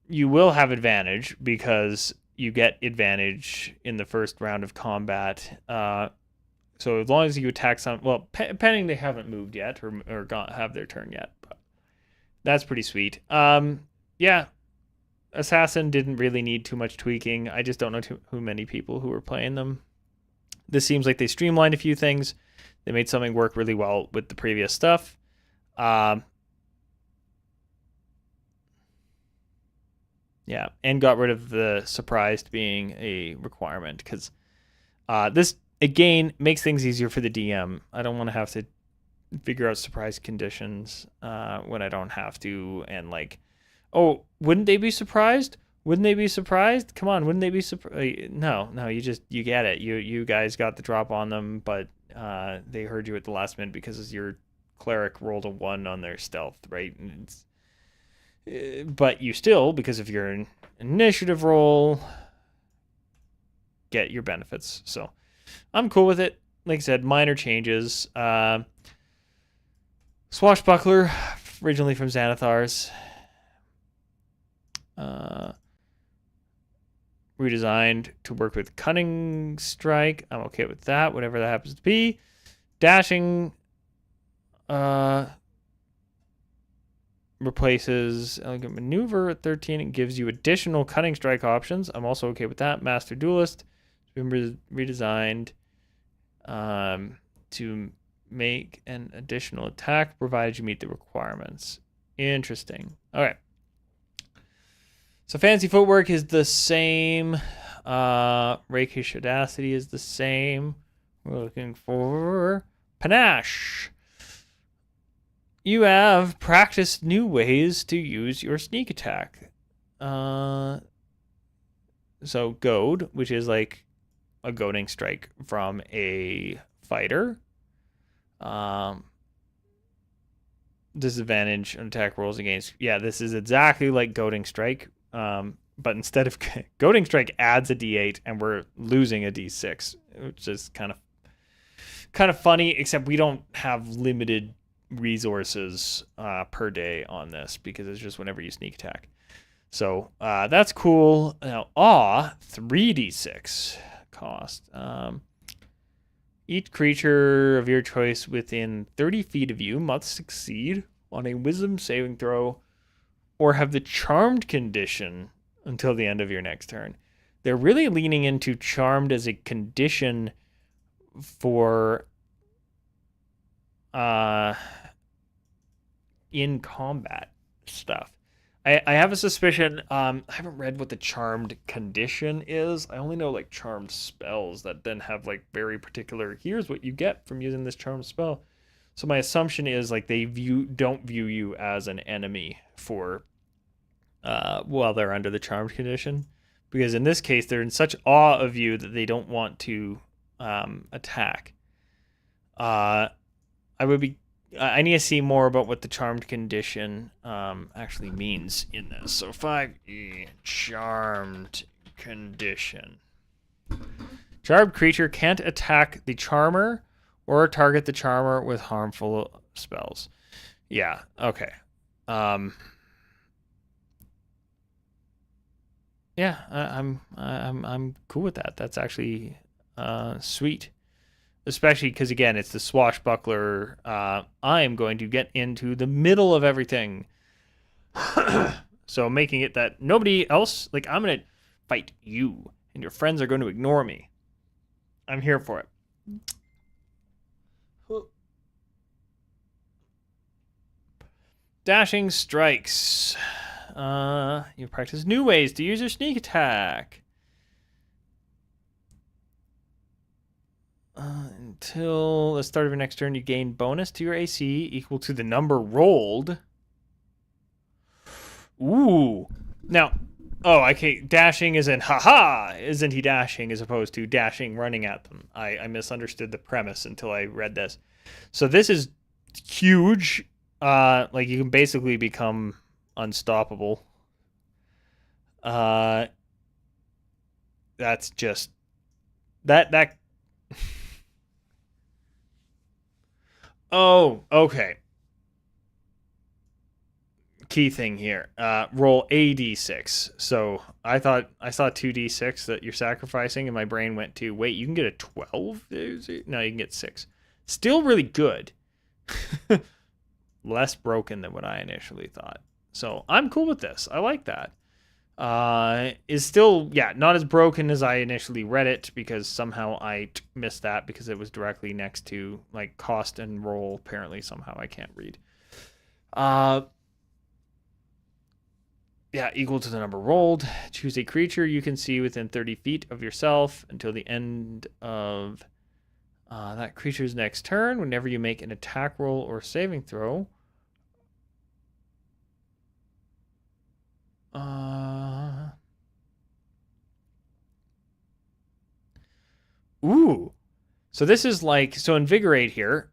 Speaker 1: you will have advantage because you get advantage in the first round of combat. So as long as you attack some, well, pending they haven't moved yet or have their turn yet, but that's pretty sweet. Yeah, Assassin didn't really need too much tweaking. I just don't know too many people who were playing them. This seems like they streamlined a few things. They made something work really well with the previous stuff. Yeah, and got rid of the surprised being a requirement because this, again, makes things easier for the DM. I don't want to have to figure out surprise conditions when I don't have to. And like, oh, wouldn't they be surprised? Wouldn't they be surprised? Come on, wouldn't they be surprised? No, you get it. You guys got the drop on them, but they heard you at the last minute because your cleric rolled a 1 on their stealth, right? And it's, but you still, because of your initiative roll, get your benefits. So I'm cool with it. Like I said, minor changes. Swashbuckler, originally from Xanathar's. Redesigned to work with Cunning Strike. I'm okay with that, whatever that happens to be. Dashing replaces Elegant Maneuver at 13. It gives you additional Cunning Strike options. I'm also okay with that. Master Duelist has been redesigned to make an additional attack provided you meet the requirements. Interesting. Okay. So Fancy Footwork is the same. Rakish Audacity is the same. We're looking for Panache. You have practiced new ways to use your sneak attack. So goad, which is like a goading strike from a fighter. Disadvantage on attack rolls against. Yeah, this is exactly like goading strike. But instead of goading strike adds a d8 and we're losing a d6, which is kind of funny, except we don't have limited resources per day on this because it's just whenever you sneak attack. So that's cool. Now, 3d6 cost. Each creature of your choice within 30 feet of you must succeed on a wisdom saving throw or have the charmed condition until the end of your next turn. They're really leaning into charmed as a condition for in combat stuff. I have a suspicion. I haven't read what the charmed condition is. I only know like charmed spells that then have like very particular, here's what you get from using this charmed spell. So my assumption is like they don't view you as an enemy for while they're under the charmed condition, because in this case they're in such awe of you that they don't want to attack. I need to see more about what the charmed condition actually means in this. So 5e charmed condition. Charmed creature can't attack the charmer or target the charmer with harmful spells. Yeah, okay. Yeah, I'm cool with that. That's actually sweet. Especially because, again, it's the swashbuckler. I am going to get into the middle of everything. So making it that nobody else, like, I'm going to fight you, and your friends are going to ignore me. I'm here for it. Dashing strikes. You practice new ways to use your sneak attack. Till the start of your next turn, you gain bonus to your AC equal to the number rolled. Ooh. Now, okay. Dashing is in haha. Isn't he dashing as opposed to dashing running at them? I misunderstood the premise until I read this. So this is huge. Like you can basically become unstoppable. That's just that. Oh, okay. Key thing here. Roll a d6. So I thought I saw 2d6 that you're sacrificing, and my brain went to wait. You can get a 12. No, you can get 6. Still really good. Less broken than what I initially thought. So I'm cool with this. I like that. Is still, yeah, not as broken as I initially read it because somehow I missed that because it was directly next to like cost and roll. Apparently, somehow I can't read. Yeah, equal to the number rolled. Choose a creature you can see within 30 feet of yourself until the end of that creature's next turn. Whenever you make an attack roll or saving throw. Ooh. So this is like, so invigorate here.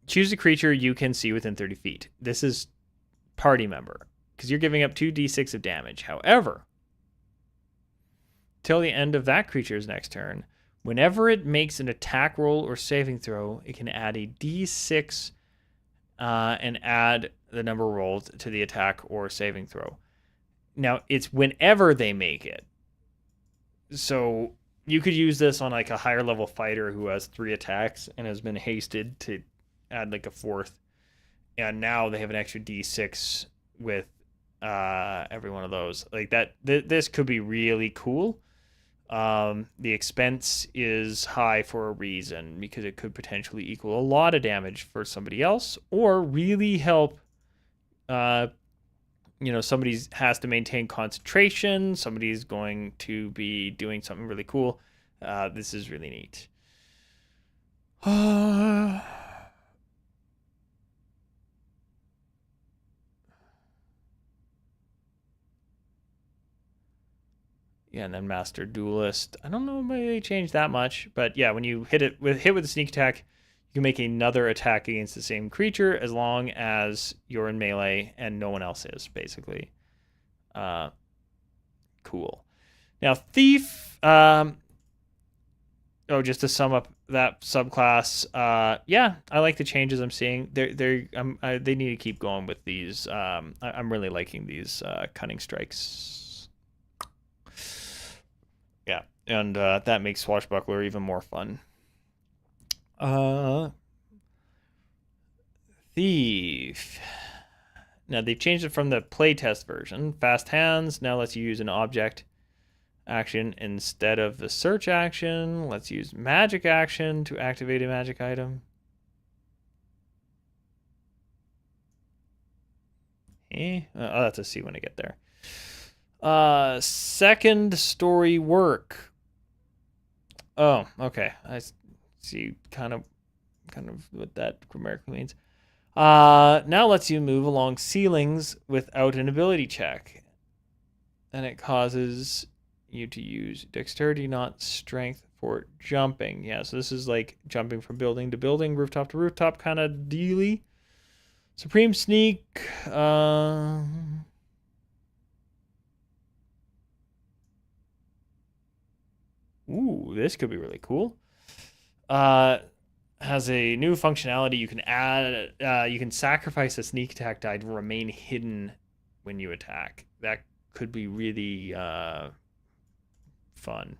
Speaker 1: Choose a creature you can see within 30 feet. This is party member because you're giving up 2d6 of damage. However, till the end of that creature's next turn, whenever it makes an attack roll or saving throw, it can add a d6 and add the number rolled to the attack or saving throw. Now, it's whenever they make it. So you could use this on like a higher level fighter who has 3 attacks and has been hasted to add like a 4th. And now they have an extra d6 with every one of those. Like that, this could be really cool. The expense is high for a reason because it could potentially equal a lot of damage for somebody else or really help. Somebody has to maintain concentration. Somebody's going to be doing something really cool. This is really neat. Yeah, and then Master Duelist. I don't know if they changed that much, but yeah, when you hit with a sneak attack, you can make another attack against the same creature as long as you're in melee and no one else is, basically. Cool. Now, Thief. Just to sum up that subclass. Yeah, I like the changes I'm seeing. They need to keep going with these. I'm really liking these cunning strikes. Yeah, and that makes Swashbuckler even more fun. Thief. Now, they've changed it from the playtest version. Fast hands now lets you use an object action instead of the search action. Let's use magic action to activate a magic item. I'll have to see when I get there. Second story work. Oh, okay. I see kind of what that grammatically means. Now lets you move along ceilings without an ability check. And it causes you to use dexterity, not strength, for jumping. Yeah, so this is like jumping from building to building, rooftop to rooftop kind of dealy. Supreme Sneak. Ooh, this could be really cool. Has a new functionality. You can add, you can sacrifice a sneak attack die to remain hidden when you attack. That could be really fun.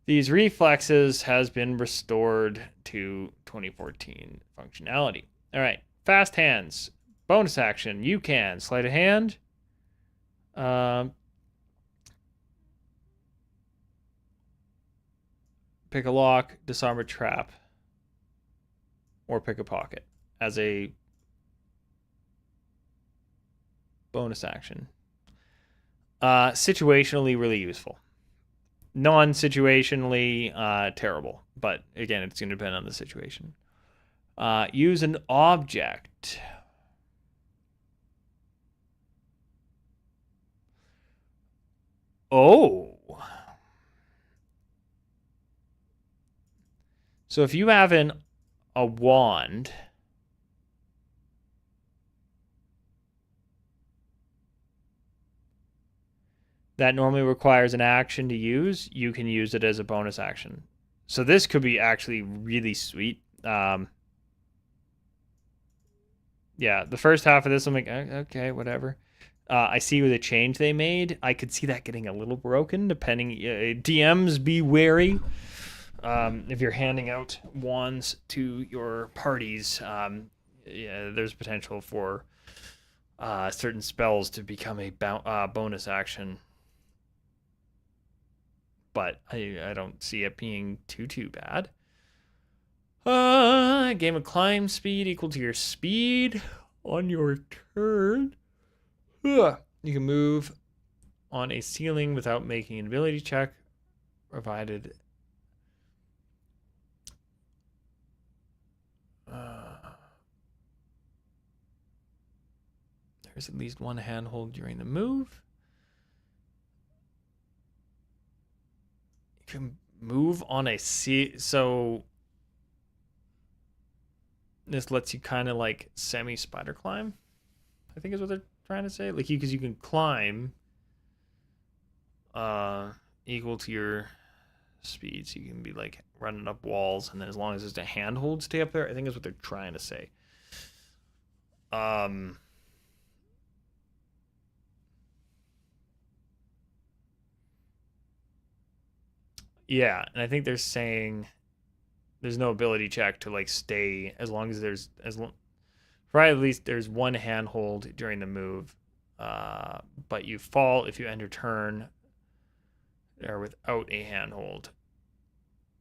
Speaker 1: These reflexes has been restored to 2014 functionality. All right, fast hands. Bonus action. You can sleight of hand. Pick a lock, disarm a trap, or pick a pocket as a bonus action. Situationally really useful. non-situationally terrible, but again, it's going to depend on the situation. Use an object. Oh. So if you have a wand, that normally requires an action to use, you can use it as a bonus action. So this could be actually really sweet. Yeah, the first half of this, I'm like, okay, whatever. I see the change they made. I could see that getting a little broken, depending. DMs, be wary. If you're handing out wands to your parties, yeah, there's potential for certain spells to become a bonus action. But I don't see it being too bad. Game of climb speed equal to your speed on your turn. You can move on a ceiling without making an ability check, provided there's at least one handhold during the move. You can move on a so this lets you kind of like semi spider climb, I think is what they're trying to say. Like because you can climb equal to your speed, so you can be like running up walls, and then as long as there's a handhold stay up there, I think is what they're trying to say. Yeah, and I think they're saying there's no ability check to like stay as long as there's right, at least there's one handhold during the move. But you fall if you end your turn or without a handhold.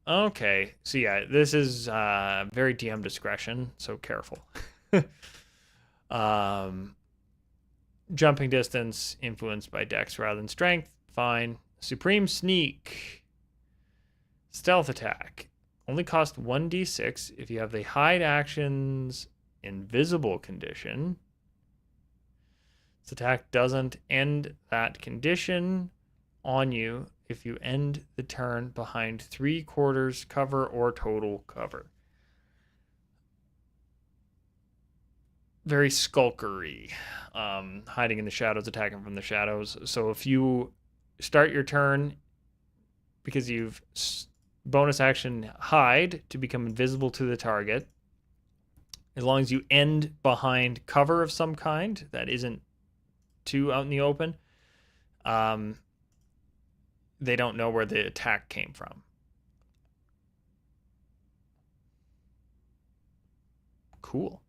Speaker 1: Okay, so yeah, this is very DM discretion, so careful. Jumping distance influenced by dex rather than strength. Fine. Supreme sneak. Stealth attack. Only cost 1d6 if you have the hide action's invisible condition. This attack doesn't end that condition on you if you end the turn behind 3/4 cover or total cover. Very skulkery. Hiding in the shadows, attacking from the shadows. So if you start your turn because you've bonus action hide to become invisible to the target, as long as you end behind cover of some kind that isn't too out in the open, they don't know where the attack came from. Cool.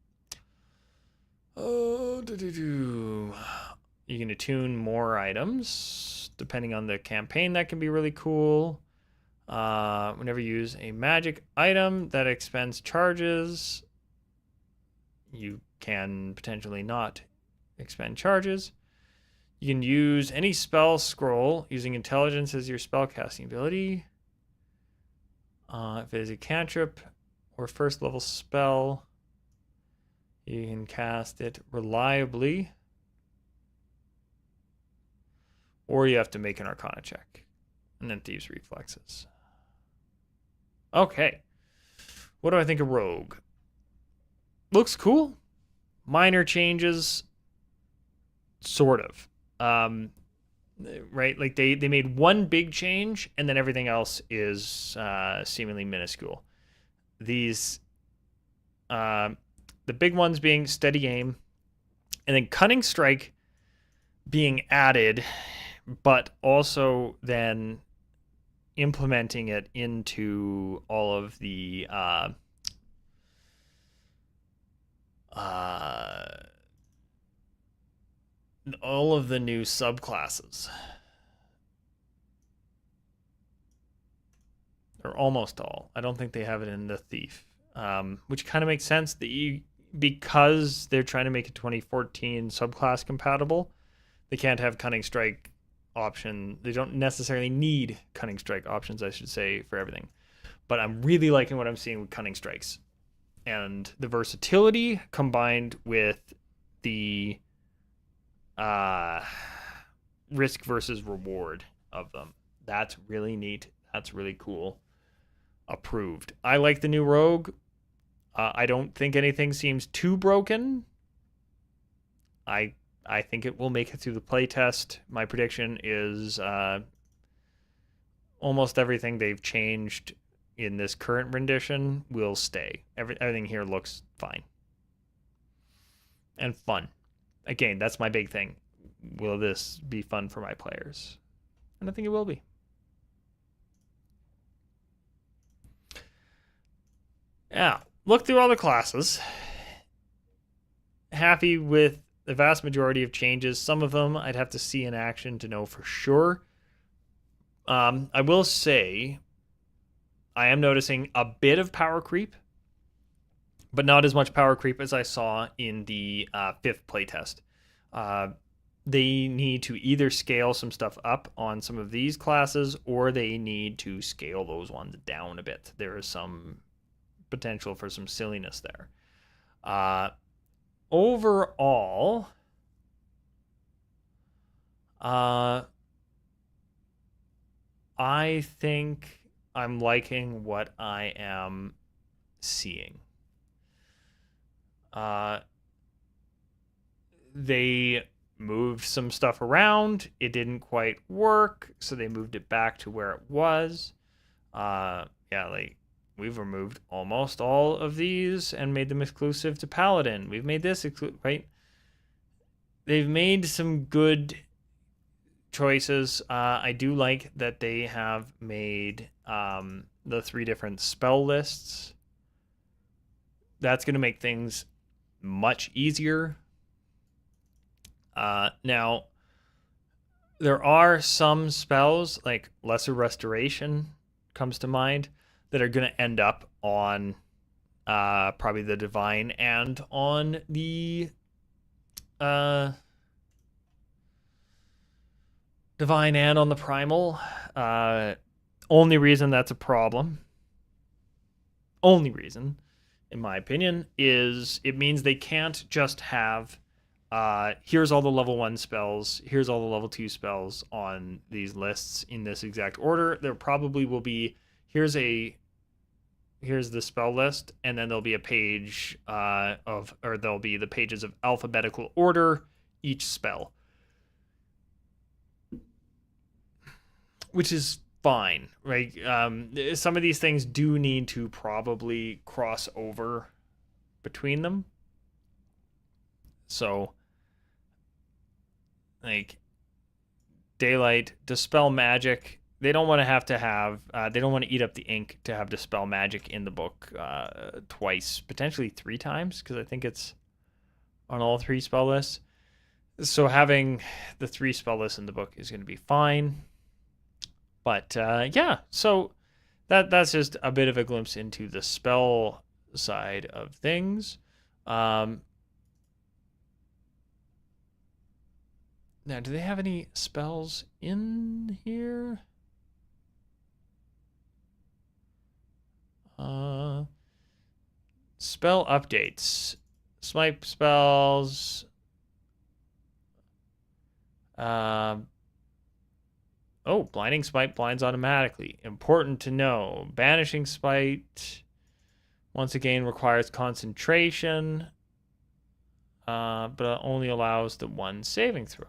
Speaker 1: Oh, you can attune more items depending on the campaign. That can be really cool. Whenever you use a magic item that expends charges, you can potentially not expend charges. You can use any spell scroll using intelligence as your spellcasting ability. If it is a cantrip or first level spell, you can cast it reliably, or you have to make an Arcana check, and then Thieves' Reflexes. Okay. What do I think of Rogue? Looks cool. Minor changes, sort of. Right? Like they made one big change, and then everything else is seemingly minuscule. These, the big ones being Steady Aim, and then Cunning Strike being added, but also then implementing it into all of the new subclasses, or almost all. I don't think they have it in the Thief, which kind of makes sense that because they're trying to make it 2014 subclass compatible, they can't have Cunning Strike option. They don't necessarily need Cunning Strike options, I should say, for everything. But I'm really liking what I'm seeing with Cunning Strikes. And the versatility combined with the risk versus reward of them. That's really neat. That's really cool. Approved. I like the new rogue. I don't think anything seems too broken. I think it will make it through the playtest. My prediction is almost everything they've changed in this current rendition will stay. Everything here looks fine and fun. Again, that's my big thing. Will this be fun for my players? And I think it will be. Yeah, look through all the classes. Happy with the vast majority of changes. Some of them I'd have to see in action to know for sure. I will say I am noticing a bit of power creep, but not as much power creep as I saw in the 5th playtest. They need to either scale some stuff up on some of these classes, or they need to scale those ones down a bit. There is some potential for some silliness there. Overall, I think I'm liking what I am seeing. They moved some stuff around. It didn't quite work, so they moved it back to where it was. Yeah, like we've removed almost all of these and made them exclusive to Paladin. We've made this exclusive, right? They've made some good choices. I do like that they have made the 3 different spell lists. That's going to make things much easier. Now, there are some spells, like Lesser Restoration comes to mind, that are going to end up on probably the Divine and on the Divine and on the Primal. Only reason that's a problem, only reason, in my opinion, is it means they can't just have here's all the level 1 spells, here's all the level 2 spells on these lists in this exact order. There probably will be here's the spell list, and then there'll be a page there'll be the pages of alphabetical order each spell, which is fine, right? Some of these things do need to probably cross over between them. So, like, Daylight, Dispel Magic, they don't want to have they don't want to eat up the ink to have Dispel Magic in the book twice, potentially 3 times, because I think it's on all 3 spell lists. So having the 3 spell lists in the book is going to be fine. But yeah, so that's just a bit of a glimpse into the spell side of things. Now, do they have any spells in here? Spell updates. Smite spells. Oh, Blinding Smite blinds automatically. Important to know. Banishing Smite, once again, requires concentration, but only allows the 1 saving throw.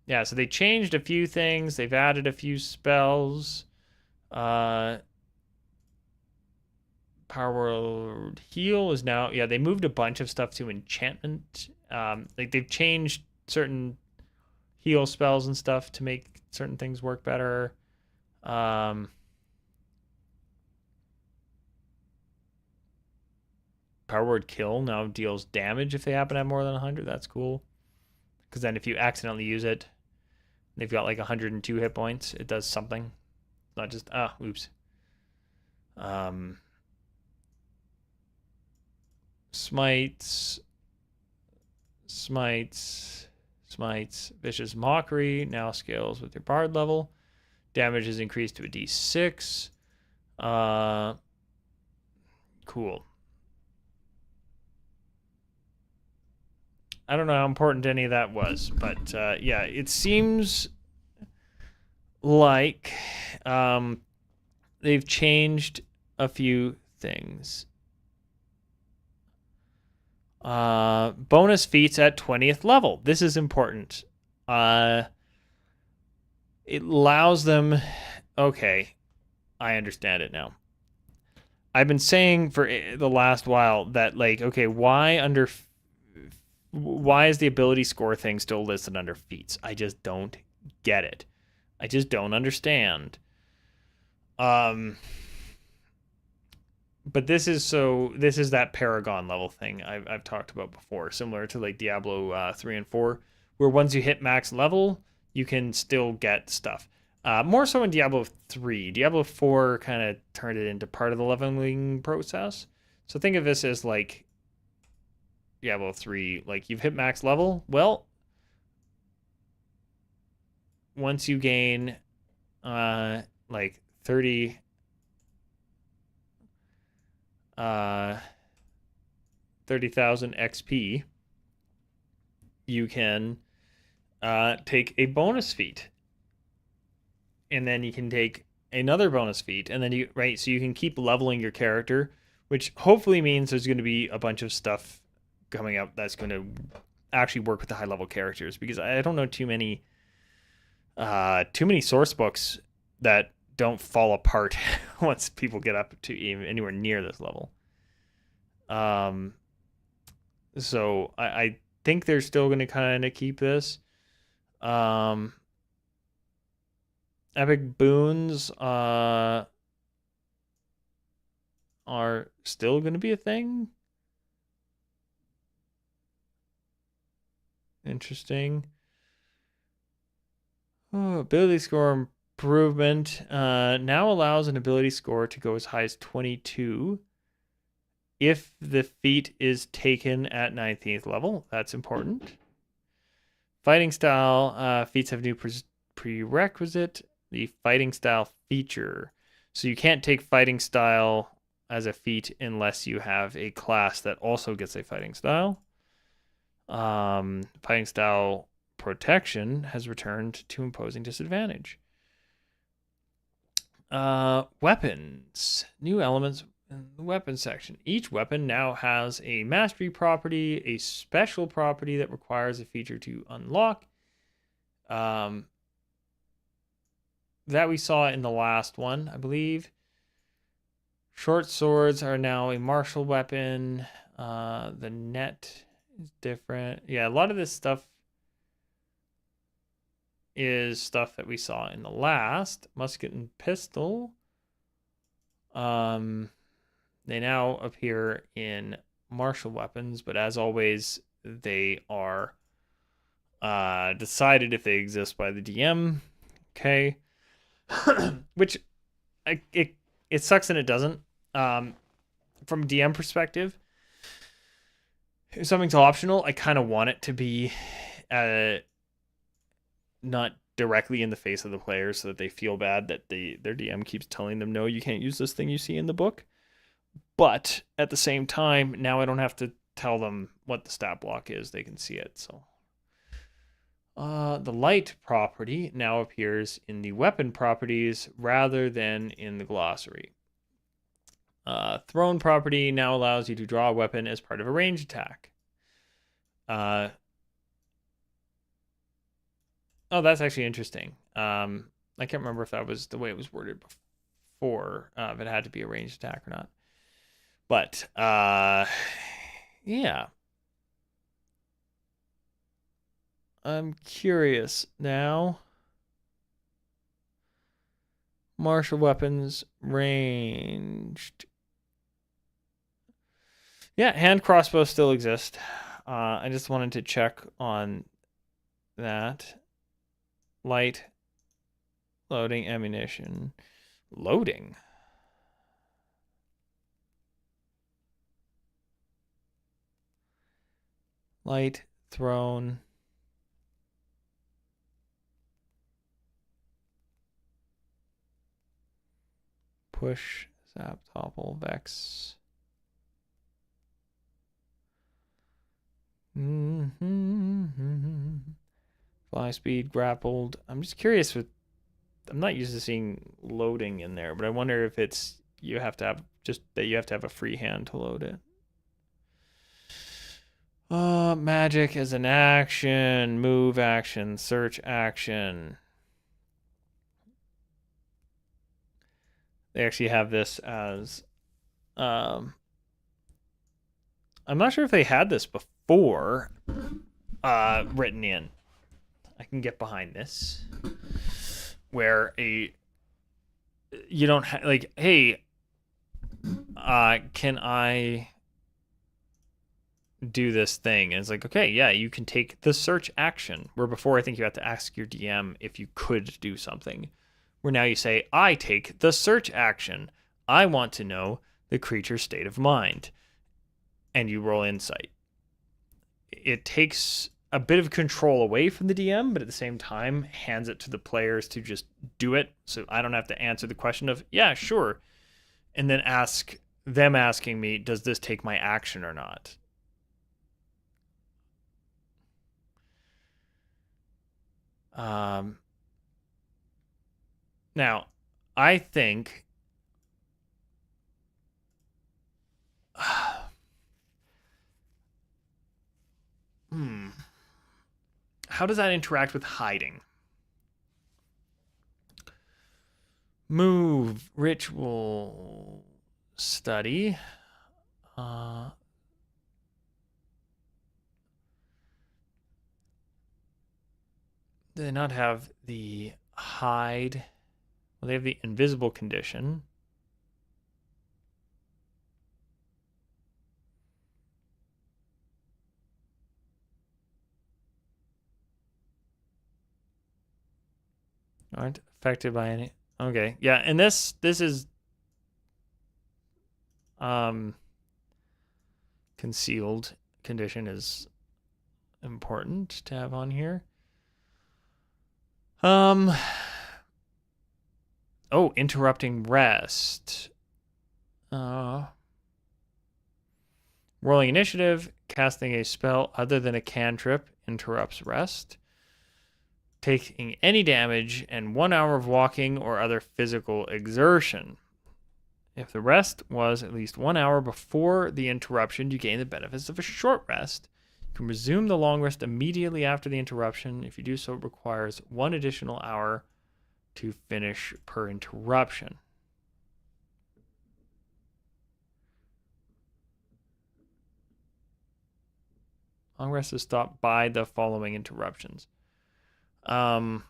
Speaker 1: Yeah, so they changed a few things. They've added a few spells. Power Word Heal is now... Yeah, they moved a bunch of stuff to enchantment. Like, they've changed certain heal spells and stuff to make certain things work better. Power Word Kill now deals damage if they happen to have more than 100. That's cool. Because then if you accidentally use it, they've got like 102 hit points. It does something. Not just... oops. Smites. Smites. Vicious Mockery now scales with your bard level. Damage is increased to a d6. Cool. I don't know how important any of that was, but yeah, it seems like they've changed a few things. Bonus feats at 20th level. This is important. It allows them... Okay, I understand it now. I've been saying for the last while that, like, okay, why is the ability score thing still listed under feats? I just don't get it. I just don't understand. But this is that Paragon level thing I've talked about before, similar to like Diablo 3 and 4, where once you hit max level, you can still get stuff. More so in Diablo 3. Diablo 4 kind of turned it into part of the leveling process. So think of this as like Diablo 3, like you've hit max level. Well, once you gain like 30 30,000 XP, you can take a bonus feat. And then you can take another bonus feat, and then so you can keep leveling your character, which hopefully means there's going to be a bunch of stuff coming up that's going to actually work with the high level characters, because I don't know too many source books that don't fall apart once people get up to even anywhere near this level. So I think they're still going to kind of keep this. Epic boons are still going to be a thing. Interesting. Oh, ability score improvement now allows an ability score to go as high as 22 if the feat is taken at 19th level. That's important. Fighting style feats have new prerequisite, the fighting style feature. So you can't take fighting style as a feat unless you have a class that also gets a fighting style. Fighting style protection has returned to imposing disadvantage. Weapons. New elements in the weapon section. Each weapon now has a mastery property, a special property that requires a feature to unlock. That we saw in the last one, I believe. Short swords are now a martial weapon. The net is different. Yeah, a lot of this stuff is stuff that we saw in the last. Musket and pistol. They now appear in martial weapons, but as always, they are decided if they exist by the DM. Okay. Which it sucks and it doesn't. From DM perspective, if something's optional, I kind of want it to be not directly in the face of the players so that they feel bad that their DM keeps telling them, no, you can't use this thing you see in the book. But at the same time, now I don't have to tell them what the stat block is. They can see it. So the light property now appears in the weapon properties rather than in the glossary. Thrown property now allows you to draw a weapon as part of a ranged attack. Oh, that's actually interesting. I can't remember if that was the way it was worded before, if it had to be a ranged attack or not. But, yeah. I'm curious now. Martial weapons, ranged. Yeah, hand crossbows still exist. I just wanted to check on that. Light, loading ammunition, loading. Light, thrown. push, zap, topple, vex. Fly speed, grappled. I'm just curious with. I'm not used to seeing loading in there, but I wonder if it's you have to have a free hand to load it. Magic as an action, move action, search action. They actually have this as I'm not sure if they had this before written in. I can get behind this. Where you don't like, hey, can I do this thing? And it's like, okay, yeah, you can take the search action. Where before I think you have to ask your DM if you could do something. Where now you say, I take the search action. I want to know the creature's state of mind. And you roll insight. It takes a bit of control away from the DM, but at the same time hands it to the players to just do it. So I don't have to answer the question of, yeah, sure. And then ask them asking me, does this take my action or not? Now, I think how does that interact with hiding? Move, ritual, study. Do they not have the hide? Well, they have the invisible condition. Aren't affected by any. Okay, yeah, and this is concealed condition is important to have on here. Oh, interrupting rest. Rolling initiative, casting a spell other than a cantrip interrupts rest. Taking any damage and 1 hour of walking or other physical exertion. If the rest was at least 1 hour before the interruption, you gain the benefits of a short rest. You can resume the long rest immediately after the interruption. If you do so, it requires 1 additional hour to finish per interruption. Long rest is stopped by the following interruptions. Per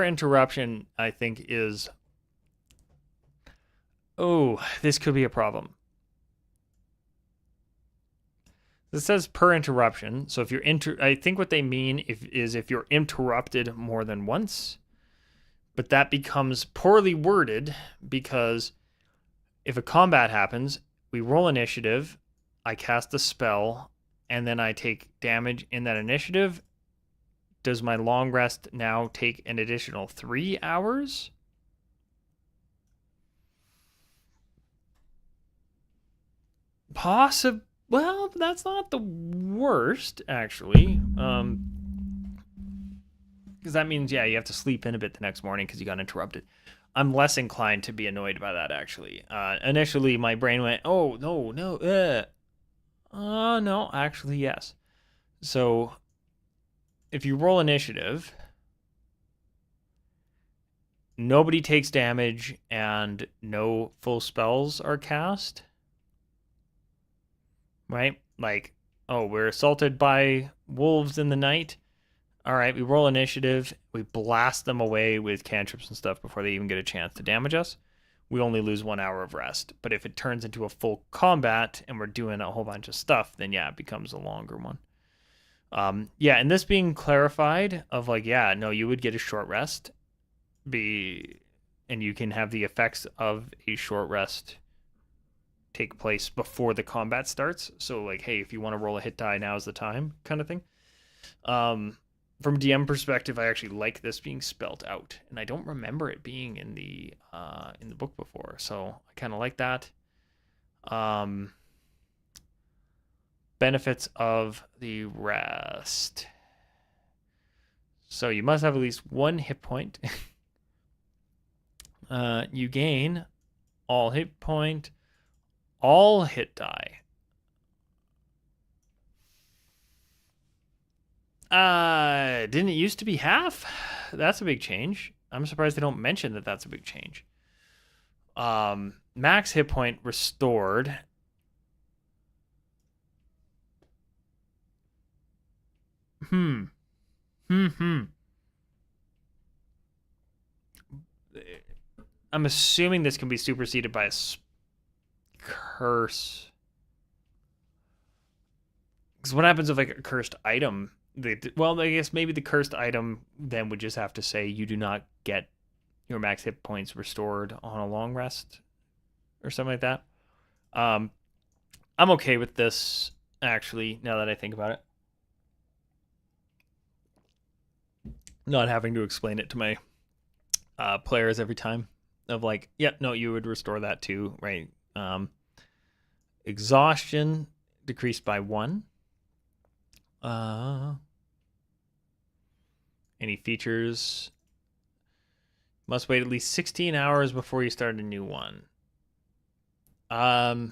Speaker 1: interruption, I think is. Oh, this could be a problem. This says per interruption. So if you're I think what they mean is if you're interrupted more than once. But that becomes poorly worded because if a combat happens, we roll initiative, I cast a spell, and then I take damage in that initiative. Does my long rest now take an additional 3 hours? Well, that's not the worst, actually. Because that means, yeah, you have to sleep in a bit the next morning because you got interrupted. I'm less inclined to be annoyed by that, actually. Initially, my brain went, oh, no, no, actually, yes. So, if you roll initiative, nobody takes damage and no full spells are cast. Right? Like, oh, we're assaulted by wolves in the night. All right, we roll initiative. We blast them away with cantrips and stuff before they even get a chance to damage us. We only lose 1 hour of rest. But if it turns into a full combat and we're doing a whole bunch of stuff, then yeah, it becomes a longer one. Yeah, and this being clarified of like, yeah, no, you would get a short rest. And you can have the effects of a short rest take place before the combat starts. So like, hey, if you want to roll a hit die, now's the time kind of thing. from DM perspective, I actually like this being spelt out, and I don't remember it being in the book before, so I kind of like that. Benefits of the rest. So you must have at least 1 hit point. You gain all hit point, all hit die. Didn't it used to be half? That's a big change. I'm surprised they don't mention that that's a big change. Max hit point restored. I'm assuming this can be superseded by a curse. Because what happens if like a cursed item? Well, I guess maybe the cursed item then would just have to say you do not get your max hit points restored on a long rest or something like that. I'm okay with this, actually, now that I think about it. Not having to explain it to my players every time of like, yeah, no, you would restore that too, right? Exhaustion decreased by 1. Any features? Must wait at least 16 hours before you start a new one. I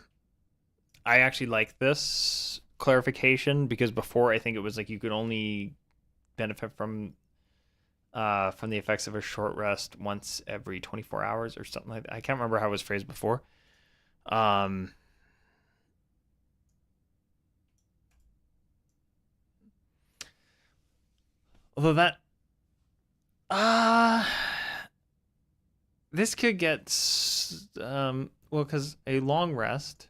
Speaker 1: actually like this clarification because before I think it was like you could only benefit from the effects of a short rest once every 24 hours or something like that. I can't remember how it was phrased before. Although that this could get well, because a long rest,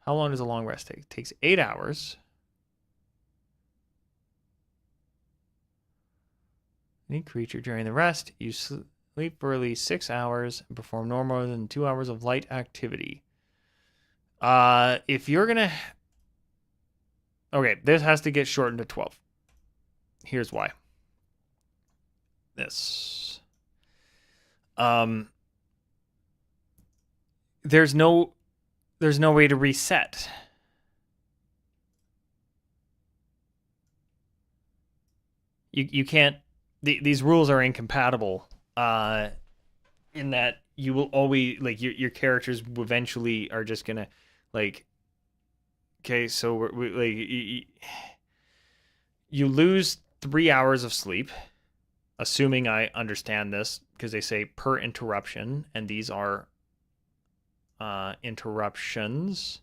Speaker 1: how long does a long rest take? It takes 8 hours. Any creature during the rest, you sleep for at least 6 hours and perform no more than 2 hours of light activity. If you're gonna, okay, this has to get shortened to 12. Here's why. This, there's no way to reset. You can't. These rules are incompatible. In that you will always like your characters eventually are just gonna like. Okay, so we like you lose 3 hours of sleep, assuming I understand this because they say per interruption, and these are interruptions.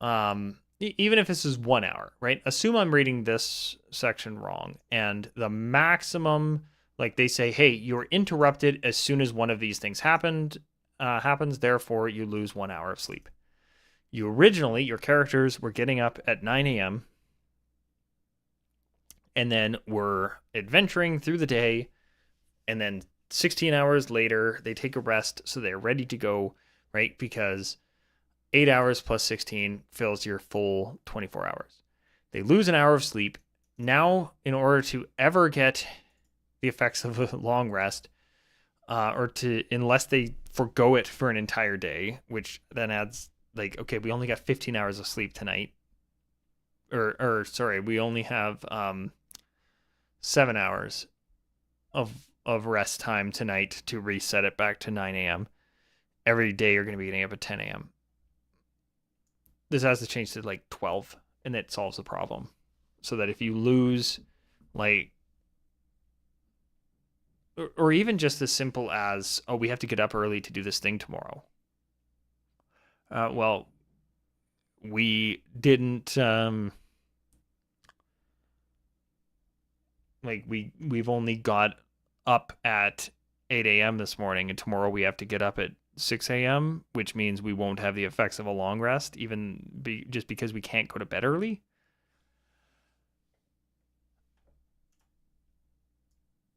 Speaker 1: Even if this is 1 hour, right? Assume I'm reading this section wrong, and the maximum, like they say, hey, you're interrupted as soon as one of these things happens. Therefore, you lose 1 hour of sleep. You originally, your characters were getting up at 9 a.m. and then were adventuring through the day, and then 16 hours later, they take a rest, so they're ready to go, right? Because 8 hours plus 16 fills your full 24 hours. They lose an hour of sleep. Now, in order to ever get the effects of a long rest, unless they forgo it for an entire day, which then adds like, okay, we only got 15 hours of sleep tonight. Or sorry, we only have 7 hours of rest time tonight to reset it back to 9 a.m. Every day you're going to be getting up at 10 a.m. This has to change to like 12, and it solves the problem. So that if you lose, like, or even just as simple as, oh, we have to get up early to do this thing tomorrow. Well, we didn't, like, we've only got up at 8 a.m. this morning, and tomorrow we have to get up at 6 a.m., which means we won't have the effects of a long rest, just because we can't go to bed early.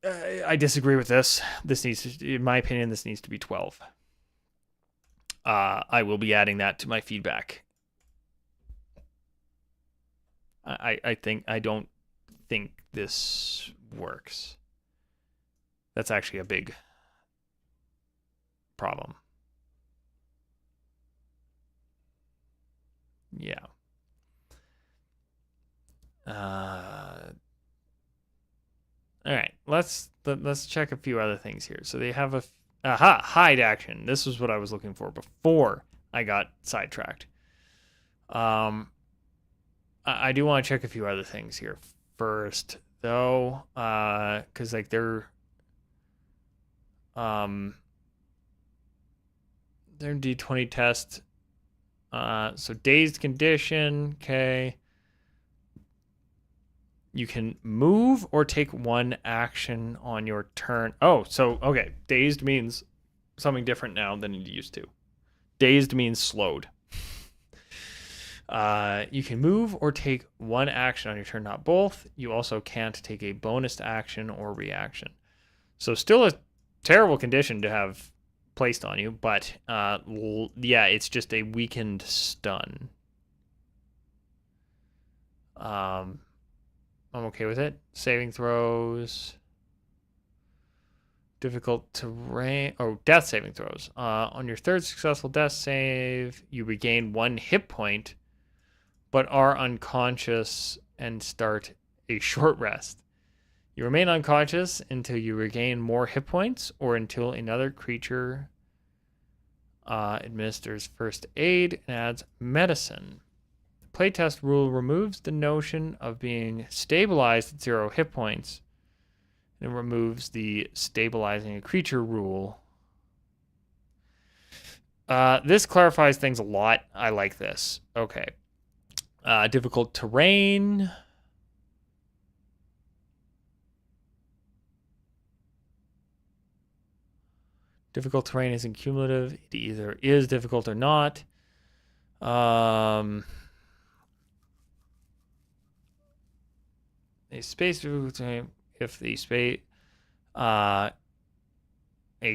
Speaker 1: I disagree with this. In my opinion, this needs to be 12. I will be adding that to my feedback. I don't think this works. That's actually a big problem. Yeah. All right, let's check a few other things here. So they have a hide action. This was what I was looking for before I got sidetracked. I do want to check a few other things here first, though, because like they're D20 test. So dazed condition. Okay. You can move or take one action on your turn. Oh, so, okay. Dazed means something different now than it used to. Dazed means slowed. You can move or take one action on your turn, not both. You also can't take a bonus action or reaction. So still a terrible condition to have placed on you, but yeah, it's just a weakened stun. I'm okay with it. Saving throws. Difficult terrain. Oh, death saving throws. On your third successful death save, you regain 1 hit point, but are unconscious and start a short rest. You remain unconscious until you regain more hit points or until another creature administers first aid and adds medicine. Playtest rule removes the notion of being stabilized at 0 hit points and removes the stabilizing a creature rule. This clarifies things a lot. I like this. Okay. Difficult terrain. Difficult terrain isn't cumulative. It either is difficult or not. A space if the space a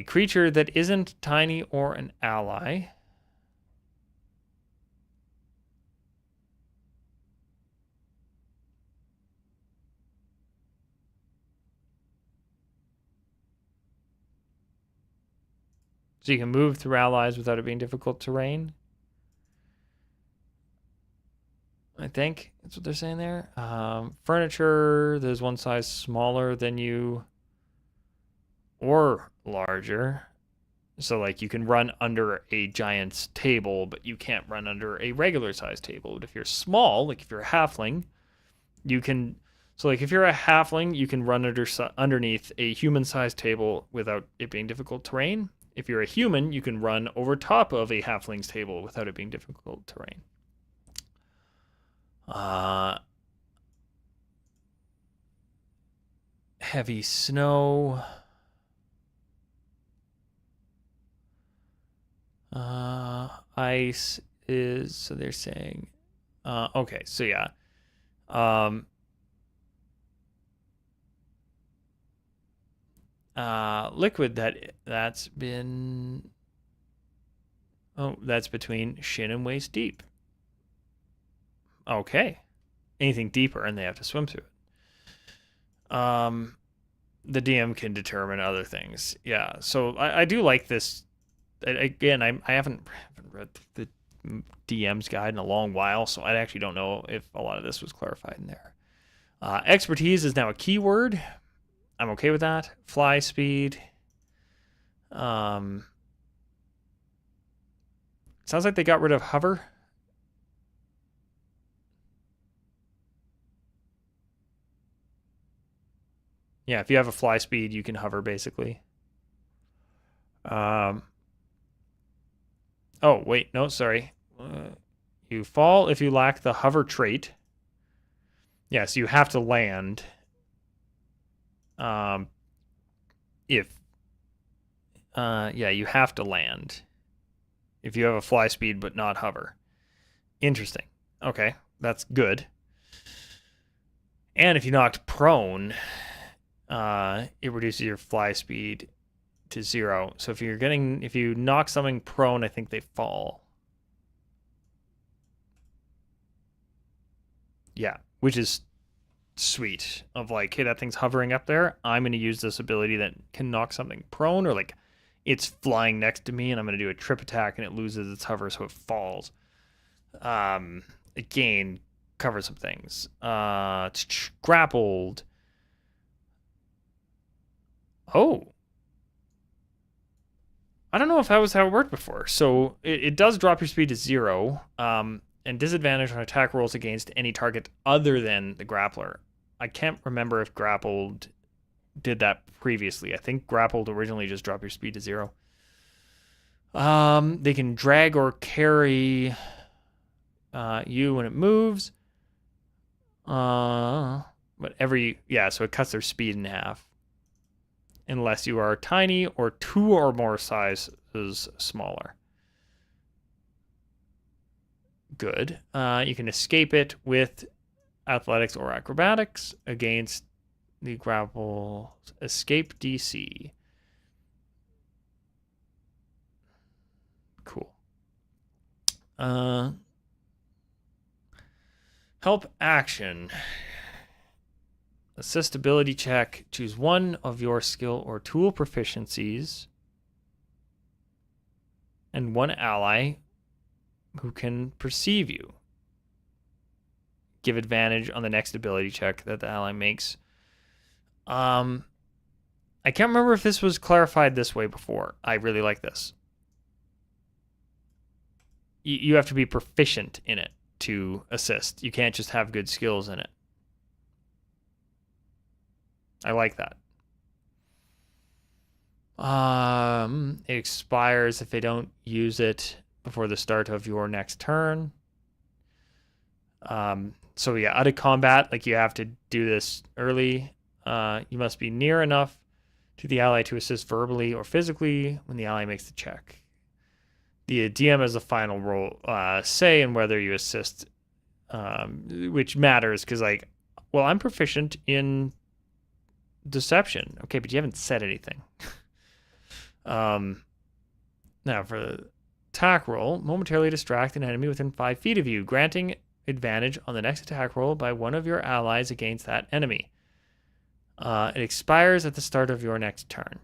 Speaker 1: creature that isn't tiny or an ally so you can move through allies without it being difficult terrain. I think that's what they're saying there. Furniture, there's one size smaller than you or larger. So, like, you can run under a giant's table, but you can't run under a regular sized table. But if you're small, like if you're a halfling, you can. So, like, if you're a halfling, you can run underneath a human sized table without it being difficult terrain. If you're a human, you can run over top of a halfling's table without it being difficult terrain. Heavy snow. Ice is, so they're saying, okay, so yeah. Liquid that's been, oh, that's between shin and waist deep. Okay. Anything deeper and they have to swim through it. The DM can determine other things. Yeah. So I do like this. Again, I haven't read the DM's guide in a long while, so I actually don't know if a lot of this was clarified in there. Expertise is now a keyword. I'm okay with that. Fly speed. Sounds like they got rid of hover. Yeah, if you have a fly speed, you can hover basically. Oh, wait, no, sorry. You fall if you lack the hover trait. Yes, you have to land. Yeah, you have to land if you have a fly speed but not hover. Interesting. Okay, that's good. And if you knocked prone, it reduces your fly speed to 0. So if you knock something prone, I think they fall. Yeah, which is sweet. Of like, hey, that thing's hovering up there. I'm going to use this ability that can knock something prone, or like it's flying next to me and I'm going to do a trip attack and it loses its hover so it falls. Again, cover some things. Grappled. Oh. I don't know if that was how it worked before. So it does drop your speed to 0, and disadvantage on attack rolls against any target other than the grappler. I can't remember if grappled did that previously. I think grappled originally just dropped your speed to 0. They can drag or carry you when it moves. So it cuts their speed in half. Unless you are tiny or 2 or more sizes smaller. Good. You can escape it with athletics or acrobatics against the grapple escape DC. Cool. Help action. Assist ability check. Choose one of your skill or tool proficiencies and one ally who can perceive you. Give advantage on the next ability check that the ally makes. I can't remember if this was clarified this way before. I really like this. You have to be proficient in it to assist. You can't just have good skills in it. I like that. It expires if they don't use it before the start of your next turn. So yeah, out of combat, like you have to do this early. You must be near enough to the ally to assist verbally or physically when the ally makes the check. The DM has the final role say in whether you assist, which matters because like, well, I'm proficient in deception. Okay, but you haven't said anything. Now for the attack roll, momentarily distract an enemy within 5 feet of you, granting advantage on the next attack roll by one of your allies against that enemy. It expires at the start of your next turn.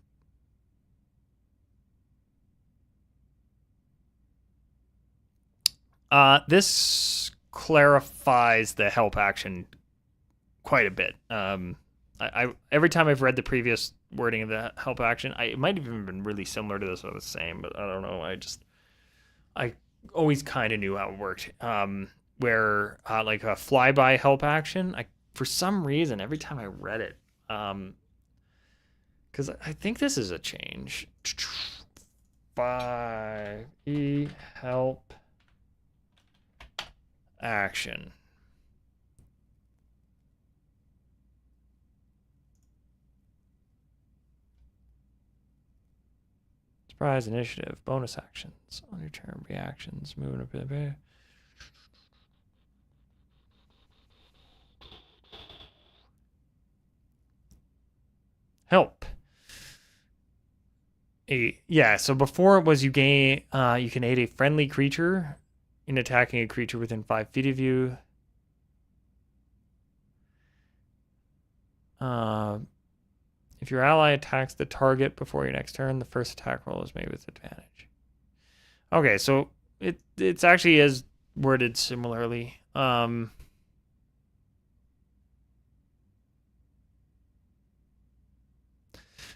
Speaker 1: This clarifies the help action quite a bit. I every time I've read the previous wording of the help action, it might have even been really similar to this or the same, but I don't know. I always kind of knew how it worked. Where like a flyby help action, for some reason every time I read it, because I think this is a change. By help action. Surprise initiative, bonus actions on your turn, reactions, moving up a bit. Help. So before it was you can aid a friendly creature in attacking a creature within 5 feet of you. If your ally attacks the target before your next turn, the first attack roll is made with advantage. Okay, so it's actually is worded similarly.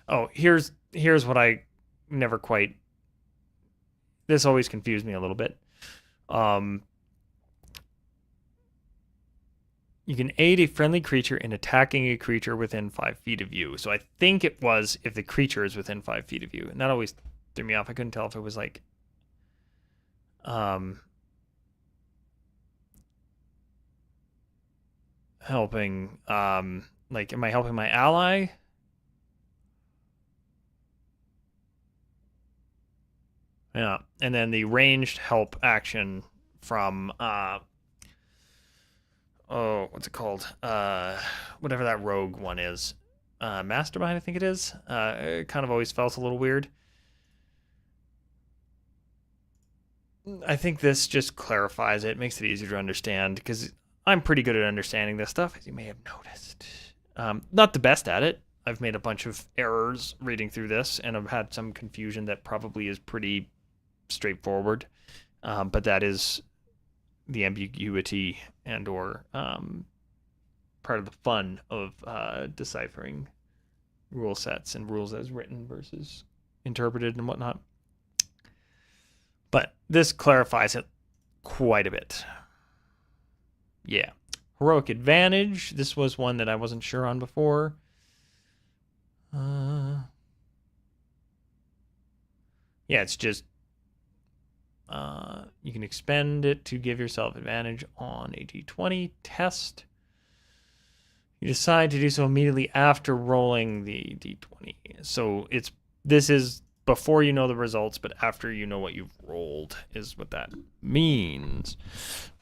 Speaker 1: Oh, here's what I never quite. This always confused me a little bit. You can aid a friendly creature in attacking a creature within 5 feet of you. So I think it was if the creature is within 5 feet of you. And that always threw me off. I couldn't tell if it was like helping like am I helping my ally? Yeah. And then the ranged help action from what's it called? Whatever that rogue one is. Mastermind, I think it is. It kind of always felt a little weird. I think this just clarifies it, makes it easier to understand, because I'm pretty good at understanding this stuff, as you may have noticed. Not the best at it. I've made a bunch of errors reading through this, and I've had some confusion that probably is pretty straightforward. But that is the ambiguity and or part of the fun of deciphering rule sets and rules as written versus interpreted and whatnot. But this clarifies it quite a bit. Yeah. Heroic advantage. This was one that I wasn't sure on before. Yeah, it's just you can expend it to give yourself advantage on a d20 test. You decide to do so immediately after rolling the d20. So this is before you know the results, but after you know what you've rolled is what that means.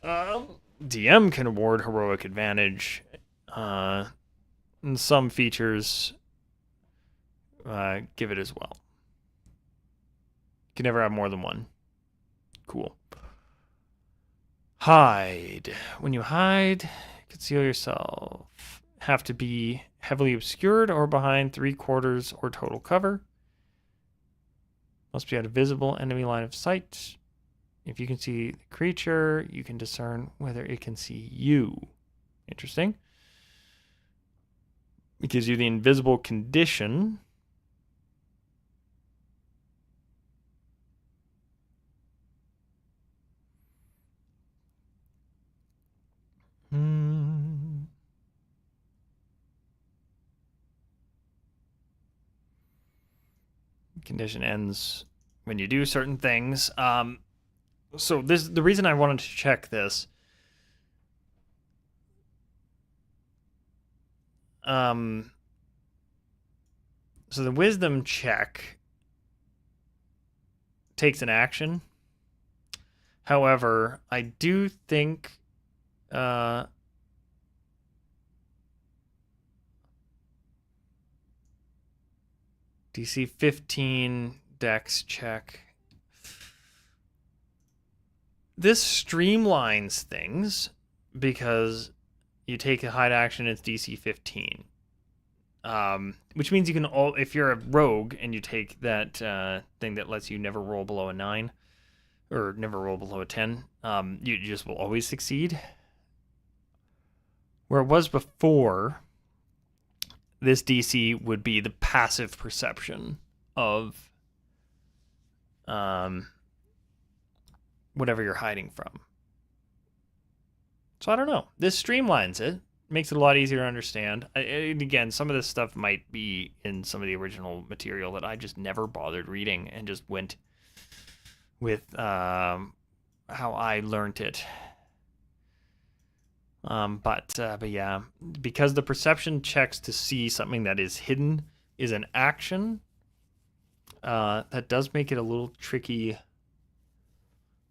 Speaker 1: DM can award heroic advantage. And some features give it as well. You can never have more than one. Cool. Hide. When you hide, conceal yourself. Have to be heavily obscured or behind 3/4 or total cover. Must be out of visible enemy line of sight. If you can see the creature, you can discern whether it can see you. Interesting. It gives you the invisible condition. Condition ends when you do certain things. So the reason I wanted to check this. So the wisdom check takes an action. However, I do think DC 15 dex check. This streamlines things because you take a hide action, it's DC 15. Which means you can if you're a rogue and you take that thing that lets you never roll below a 9 or never roll below a 10, you just will always succeed. Where it was before, this DC would be the passive perception of whatever you're hiding from. So I don't know. This streamlines it. Makes it a lot easier to understand. And again, some of this stuff might be in some of the original material that I just never bothered reading and just went with how I learned it. But yeah, because the perception checks to see something that is hidden is an action, that does make it a little tricky.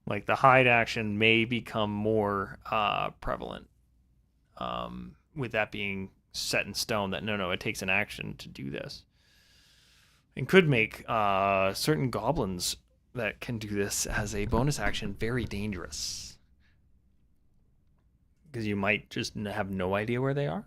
Speaker 1: Like the hide action may become more prevalent. With that being set in stone, that no, it takes an action to do this. And could make certain goblins that can do this as a bonus action very dangerous. Because you might just have no idea where they are.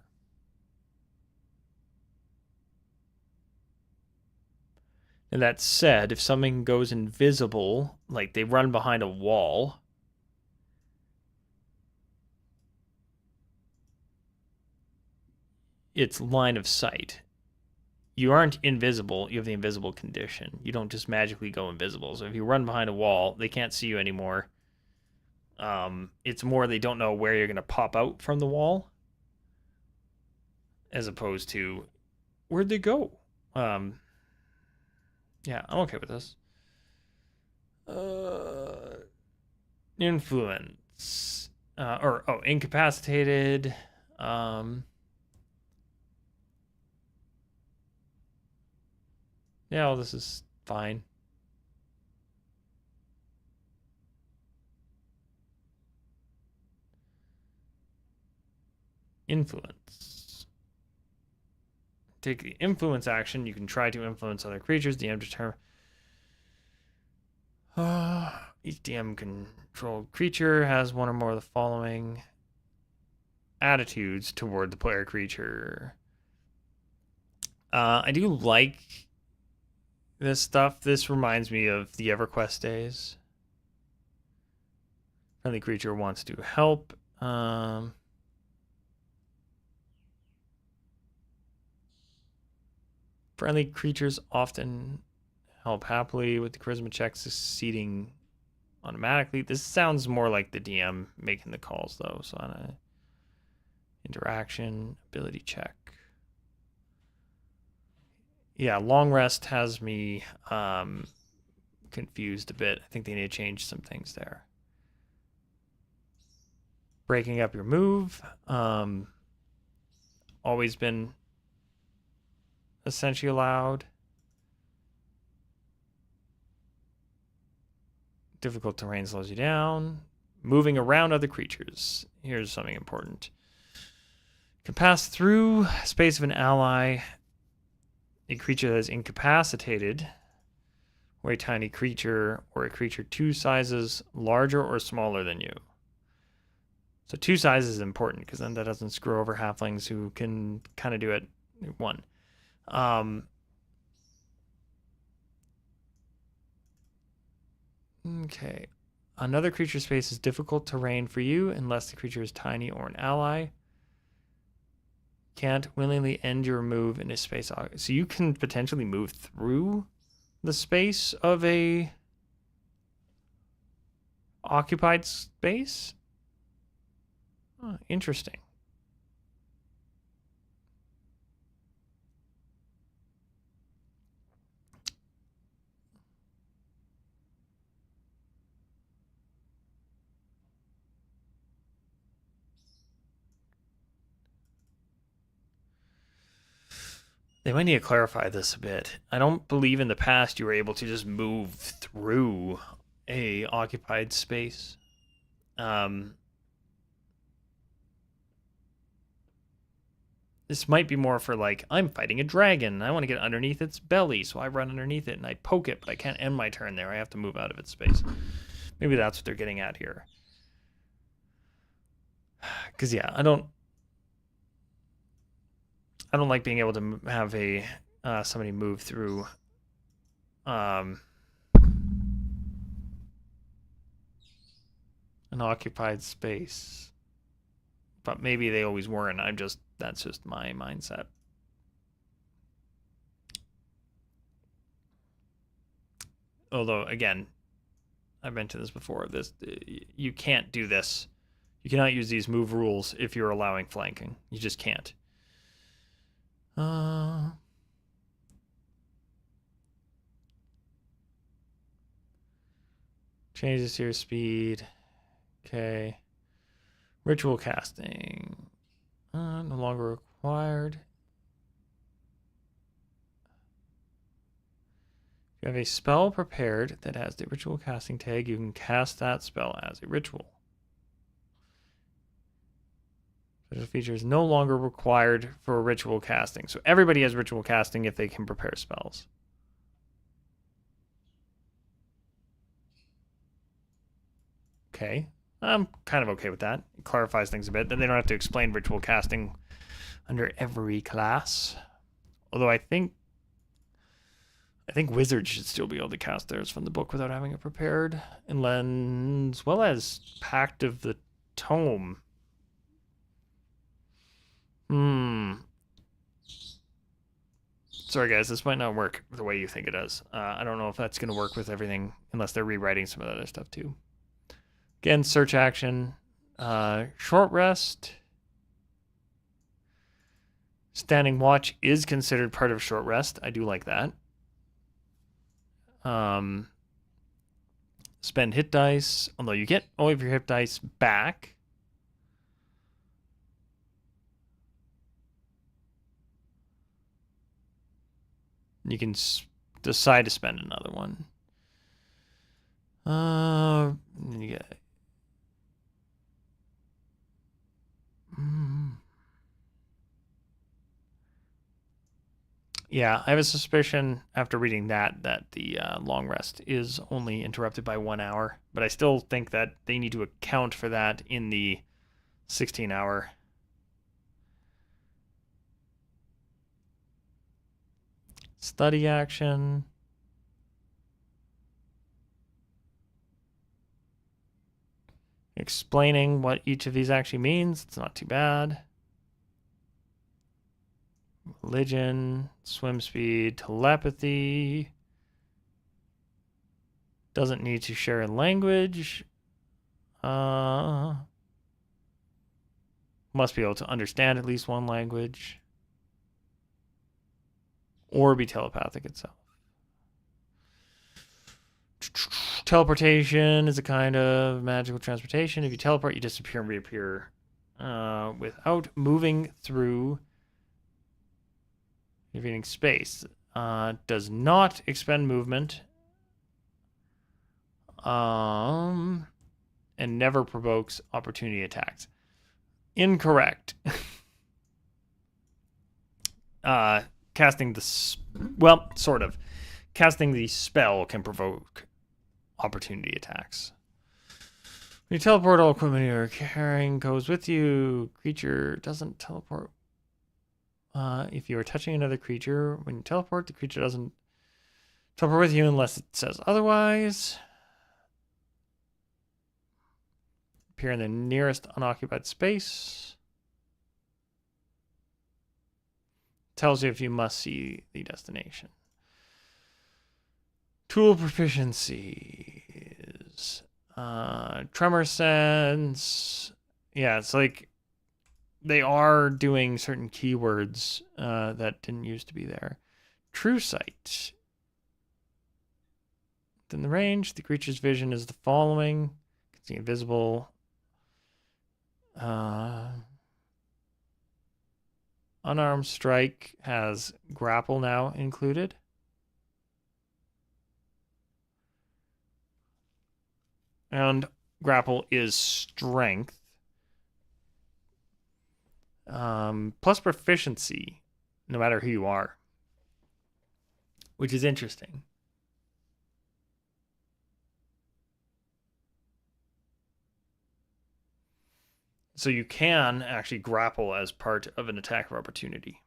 Speaker 1: And that said, if something goes invisible, like they run behind a wall, it's line of sight. You aren't invisible, you have the invisible condition. You don't just magically go invisible. So if you run behind a wall, they can't see you anymore. It's more they don't know where you're going to pop out from the wall, as opposed to where'd they go. Yeah, I'm okay with this. Influence, incapacitated. Yeah, well, this is fine. Influence. Take the influence action. You can try to influence other creatures. DM determine. Each DM controlled creature has one or more of the following. attitudes toward the player creature. I do like this stuff. This reminds me of the EverQuest days. Friendly creature wants to help. Friendly creatures often help happily with the charisma check succeeding automatically. This sounds more like the DM making the calls, though. So on a interaction, ability check. Yeah, long rest has me confused a bit. I think they need to change some things there. Breaking up your move. Always been essentially allowed. Difficult terrain slows you down. Moving around other creatures. Here's something important. Can pass through space of an ally. A creature that is incapacitated, or a tiny creature, or a creature 2 sizes larger or smaller than you. So 2 sizes is important because then that doesn't screw over halflings who can kind of do it 1. Okay. Another creature space is difficult terrain for you unless the creature is tiny or an ally. Can't willingly end your move in a space. So you can potentially move through the space of a occupied space? Oh, interesting. They might need to clarify this a bit. I don't believe in the past you were able to just move through a occupied space. This might be more for like, I'm fighting a dragon. I want to get underneath its belly, so I run underneath it and I poke it, but I can't end my turn there. I have to move out of its space. Maybe that's what they're getting at here. Because yeah, I don't like being able to have a somebody move through an occupied space. But maybe they always weren't. That's just my mindset. Although again, I've mentioned this before. You can't do this. You cannot use these move rules if you're allowing flanking. You just can't. Changes to your speed. Okay. Ritual casting. No longer required. If you have a spell prepared that has the ritual casting tag, you can cast that spell as a ritual. Special feature is no longer required for ritual casting. So everybody has ritual casting if they can prepare spells. Okay. I'm kind of okay with that. It clarifies things a bit. Then they don't have to explain ritual casting under every class. Although I think wizards should still be able to cast theirs from the book without having it prepared. As well as Pact of the Tome. Sorry guys, this might not work the way you think it does. I don't know if that's going to work with everything unless they're rewriting some of the other stuff too. Again, search action, short rest. Standing watch is considered part of short rest. I do like that. Spend hit dice, although you get all of your hit dice back. You can decide to spend another one. Yeah, I have a suspicion after reading that the long rest is only interrupted by 1 hour, but I still think that they need to account for that in the 16-hour Study action. Explaining what each of these actually means. It's not too bad. Religion, swim speed, telepathy. Doesn't need to share in language. Must be able to understand at least one language. Or be telepathic itself. Teleportation is a kind of magical transportation. If you teleport, you disappear and reappear without moving through intervening space. Does not expend movement. And never provokes opportunity attacks. Incorrect. Casting the... Well, sort of. Casting the spell can provoke opportunity attacks. When you teleport, all equipment you're carrying goes with you. Creature doesn't teleport. If you are touching another creature, when you teleport, the creature doesn't teleport with you unless it says otherwise. Appear in the nearest unoccupied space. Tells you if you must see the destination. Tool proficiency is tremor sense. Yeah, it's like they are doing certain keywords that didn't used to be there. True sight. Within the range, the creature's vision is the following. You can see invisible. Unarmed strike has grapple now included. And grapple is strength. Plus proficiency, no matter who you are. Which is interesting. So you can actually grapple as part of an attack of opportunity.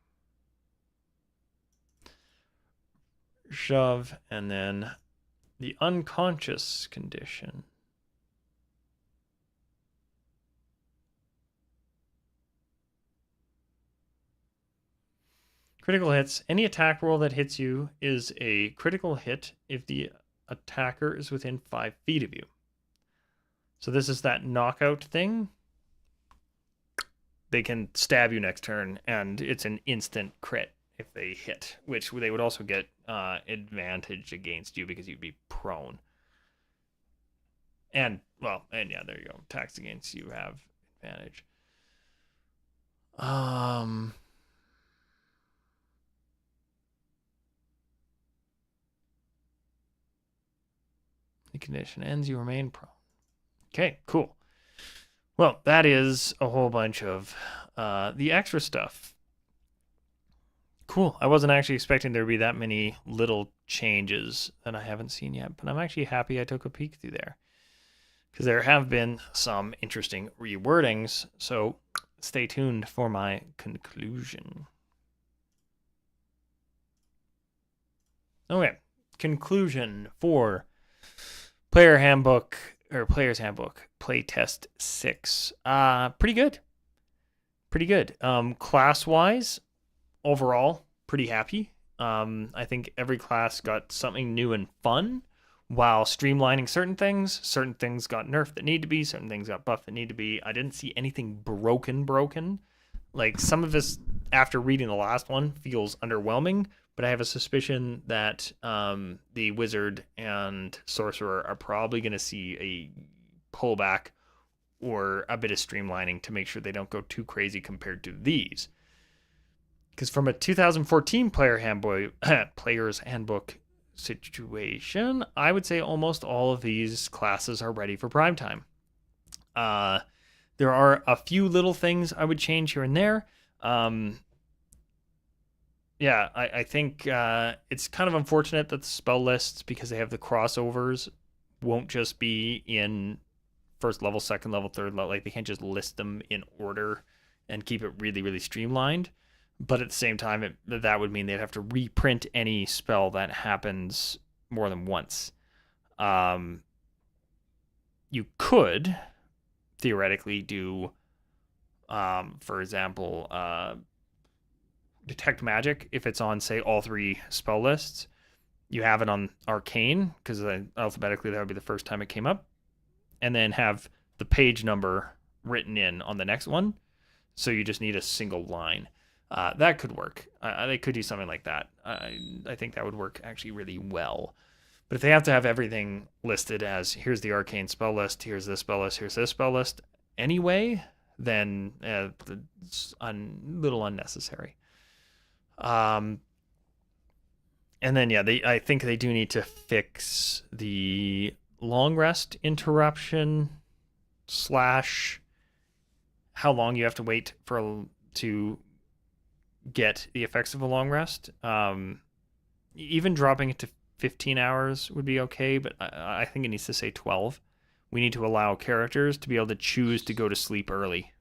Speaker 1: Shove, and then the unconscious condition. Critical hits. Any attack roll that hits you is a critical hit if the attacker is within 5 feet of you. So this is that knockout thing. They can stab you next turn, and it's an instant crit if they hit, which they would also get advantage against you because you'd be prone. And, well, and yeah, there you go. Attacks against you have advantage. The condition ends, you remain prone. Okay, cool. Well, that is a whole bunch of the extra stuff. Cool. I wasn't actually expecting there to be that many little changes that I haven't seen yet, but I'm actually happy I took a peek through there. Because there have been some interesting rewordings, so stay tuned for my conclusion. Okay, conclusion for Player Handbook, or Player's Handbook, Playtest 6. Pretty good. Pretty good. Class-wise, overall, pretty happy. I think every class got something new and fun while streamlining certain things. Certain things got nerfed that need to be. Certain things got buffed that need to be. I didn't see anything broken. Like, some of this, after reading the last one, feels underwhelming, but I have a suspicion that the wizard and sorcerer are probably going to see a pullback or a bit of streamlining to make sure they don't go too crazy compared to these. Because from a 2014 player's handbook situation, I would say almost all of these classes are ready for prime time. There are a few little things I would change here and there. Yeah, I think it's kind of unfortunate that the spell lists, because they have the crossovers, won't just be in first level, second level, third level. Like, they can't just list them in order and keep it really, really streamlined. But at the same time, that would mean they'd have to reprint any spell that happens more than once. You could theoretically do, for example, detect magic if it's on, say, all 3 spell lists. You have it on arcane because alphabetically that would be the first time it came up, and then have the page number written in on the next one. So you just need a single line. That could work. They could do something like that. I think that would work actually really well. But if they have to have everything listed as here's the arcane spell list, here's this spell list, here's this spell list anyway, then it's a little unnecessary. And then I think they do need to fix the long rest interruption / how long you have to wait to get the effects of a long rest. Even dropping it to 15 hours would be okay, but I think it needs to say 12. We need to allow characters to be able to choose to go to sleep early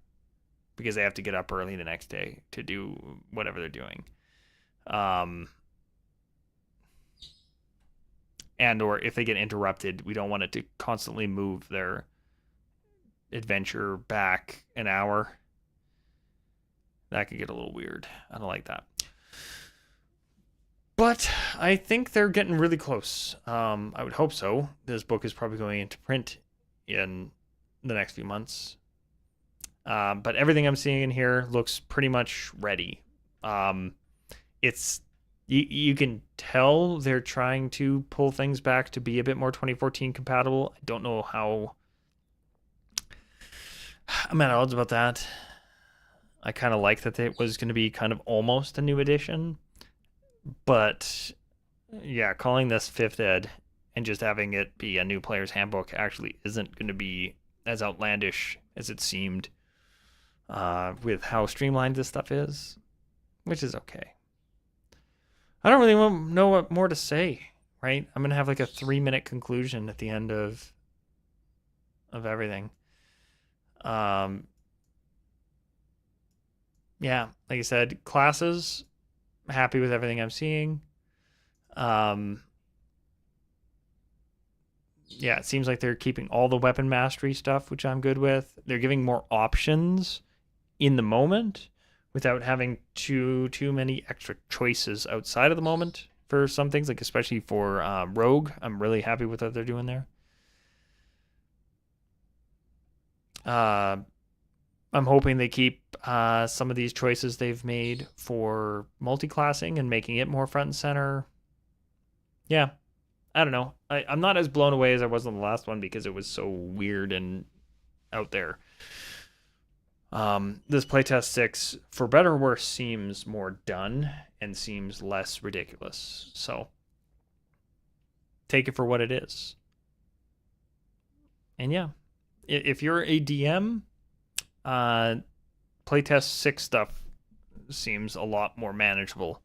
Speaker 1: because they have to get up early the next day to do whatever they're doing. And or if they get interrupted, we don't want it to constantly move their adventure back an hour. That could get a little weird. I don't like that. But I think they're getting really close. I would hope so. This book is probably going into print in the next few months. But everything I'm seeing in here looks pretty much ready. It's you can tell they're trying to pull things back to be a bit more 2014 compatible. I don't know how I'm at odds about that. I kind of like that it was going to be kind of almost a new edition. But yeah, calling this 5th ed and just having it be a new player's handbook actually isn't going to be as outlandish as it seemed with how streamlined this stuff is, which is okay. I don't really know what more to say, right? I'm going to have like a 3-minute conclusion at the end of everything. Yeah, like I said, classes, happy with everything I'm seeing. Yeah, it seems like they're keeping all the weapon mastery stuff, which I'm good with. They're giving more options in the moment without having too many extra choices outside of the moment for some things, like especially for Rogue. I'm really happy with what they're doing there. I'm hoping they keep some of these choices they've made for multi-classing and making it more front and center. Yeah, I don't know. I'm not as blown away as I was on the last one because it was so weird and out there. This playtest 6, for better or worse, seems more done and seems less ridiculous. So take it for what it is. And yeah, if you're a DM, playtest 6 stuff seems a lot more manageable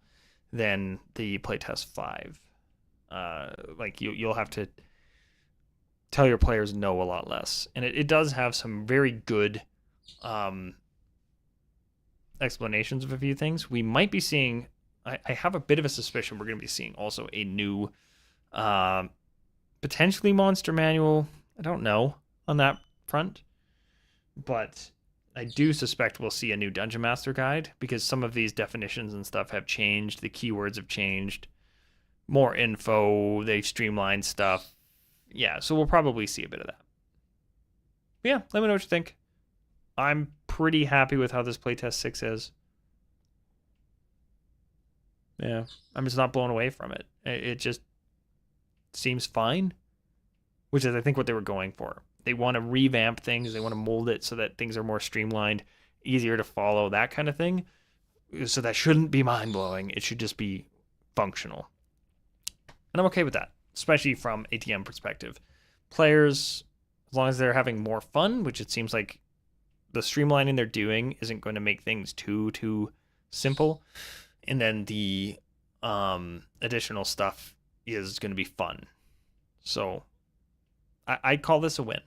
Speaker 1: than the playtest 5. Like you'll have to tell your players no a lot less, and it does have some very good explanations of a few things. We might be seeing, I have a bit of a suspicion we're going to be seeing also a new potentially monster manual. I don't know on that front, but I do suspect we'll see a new Dungeon Master guide because some of these definitions and stuff have changed. The keywords have changed. More info. They've streamlined stuff. Yeah, so we'll probably see a bit of that. But yeah, let me know what you think. I'm pretty happy with how this playtest 6 is. Yeah, I'm just not blown away from it. It just seems fine, which is, I think, what they were going for. They want to revamp things. They want to mold it so that things are more streamlined, easier to follow, that kind of thing. So that shouldn't be mind-blowing. It should just be functional. And I'm okay with that, especially from a DM perspective. Players, as long as they're having more fun, which it seems like the streamlining they're doing isn't going to make things too simple. And then the additional stuff is going to be fun. So I call this a win.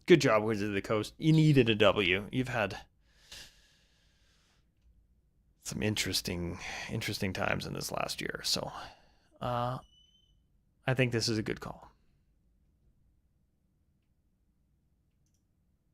Speaker 1: Good job, Wizards of the Coast. You needed a W. You've had some interesting times in this last year. So I think this is a good call.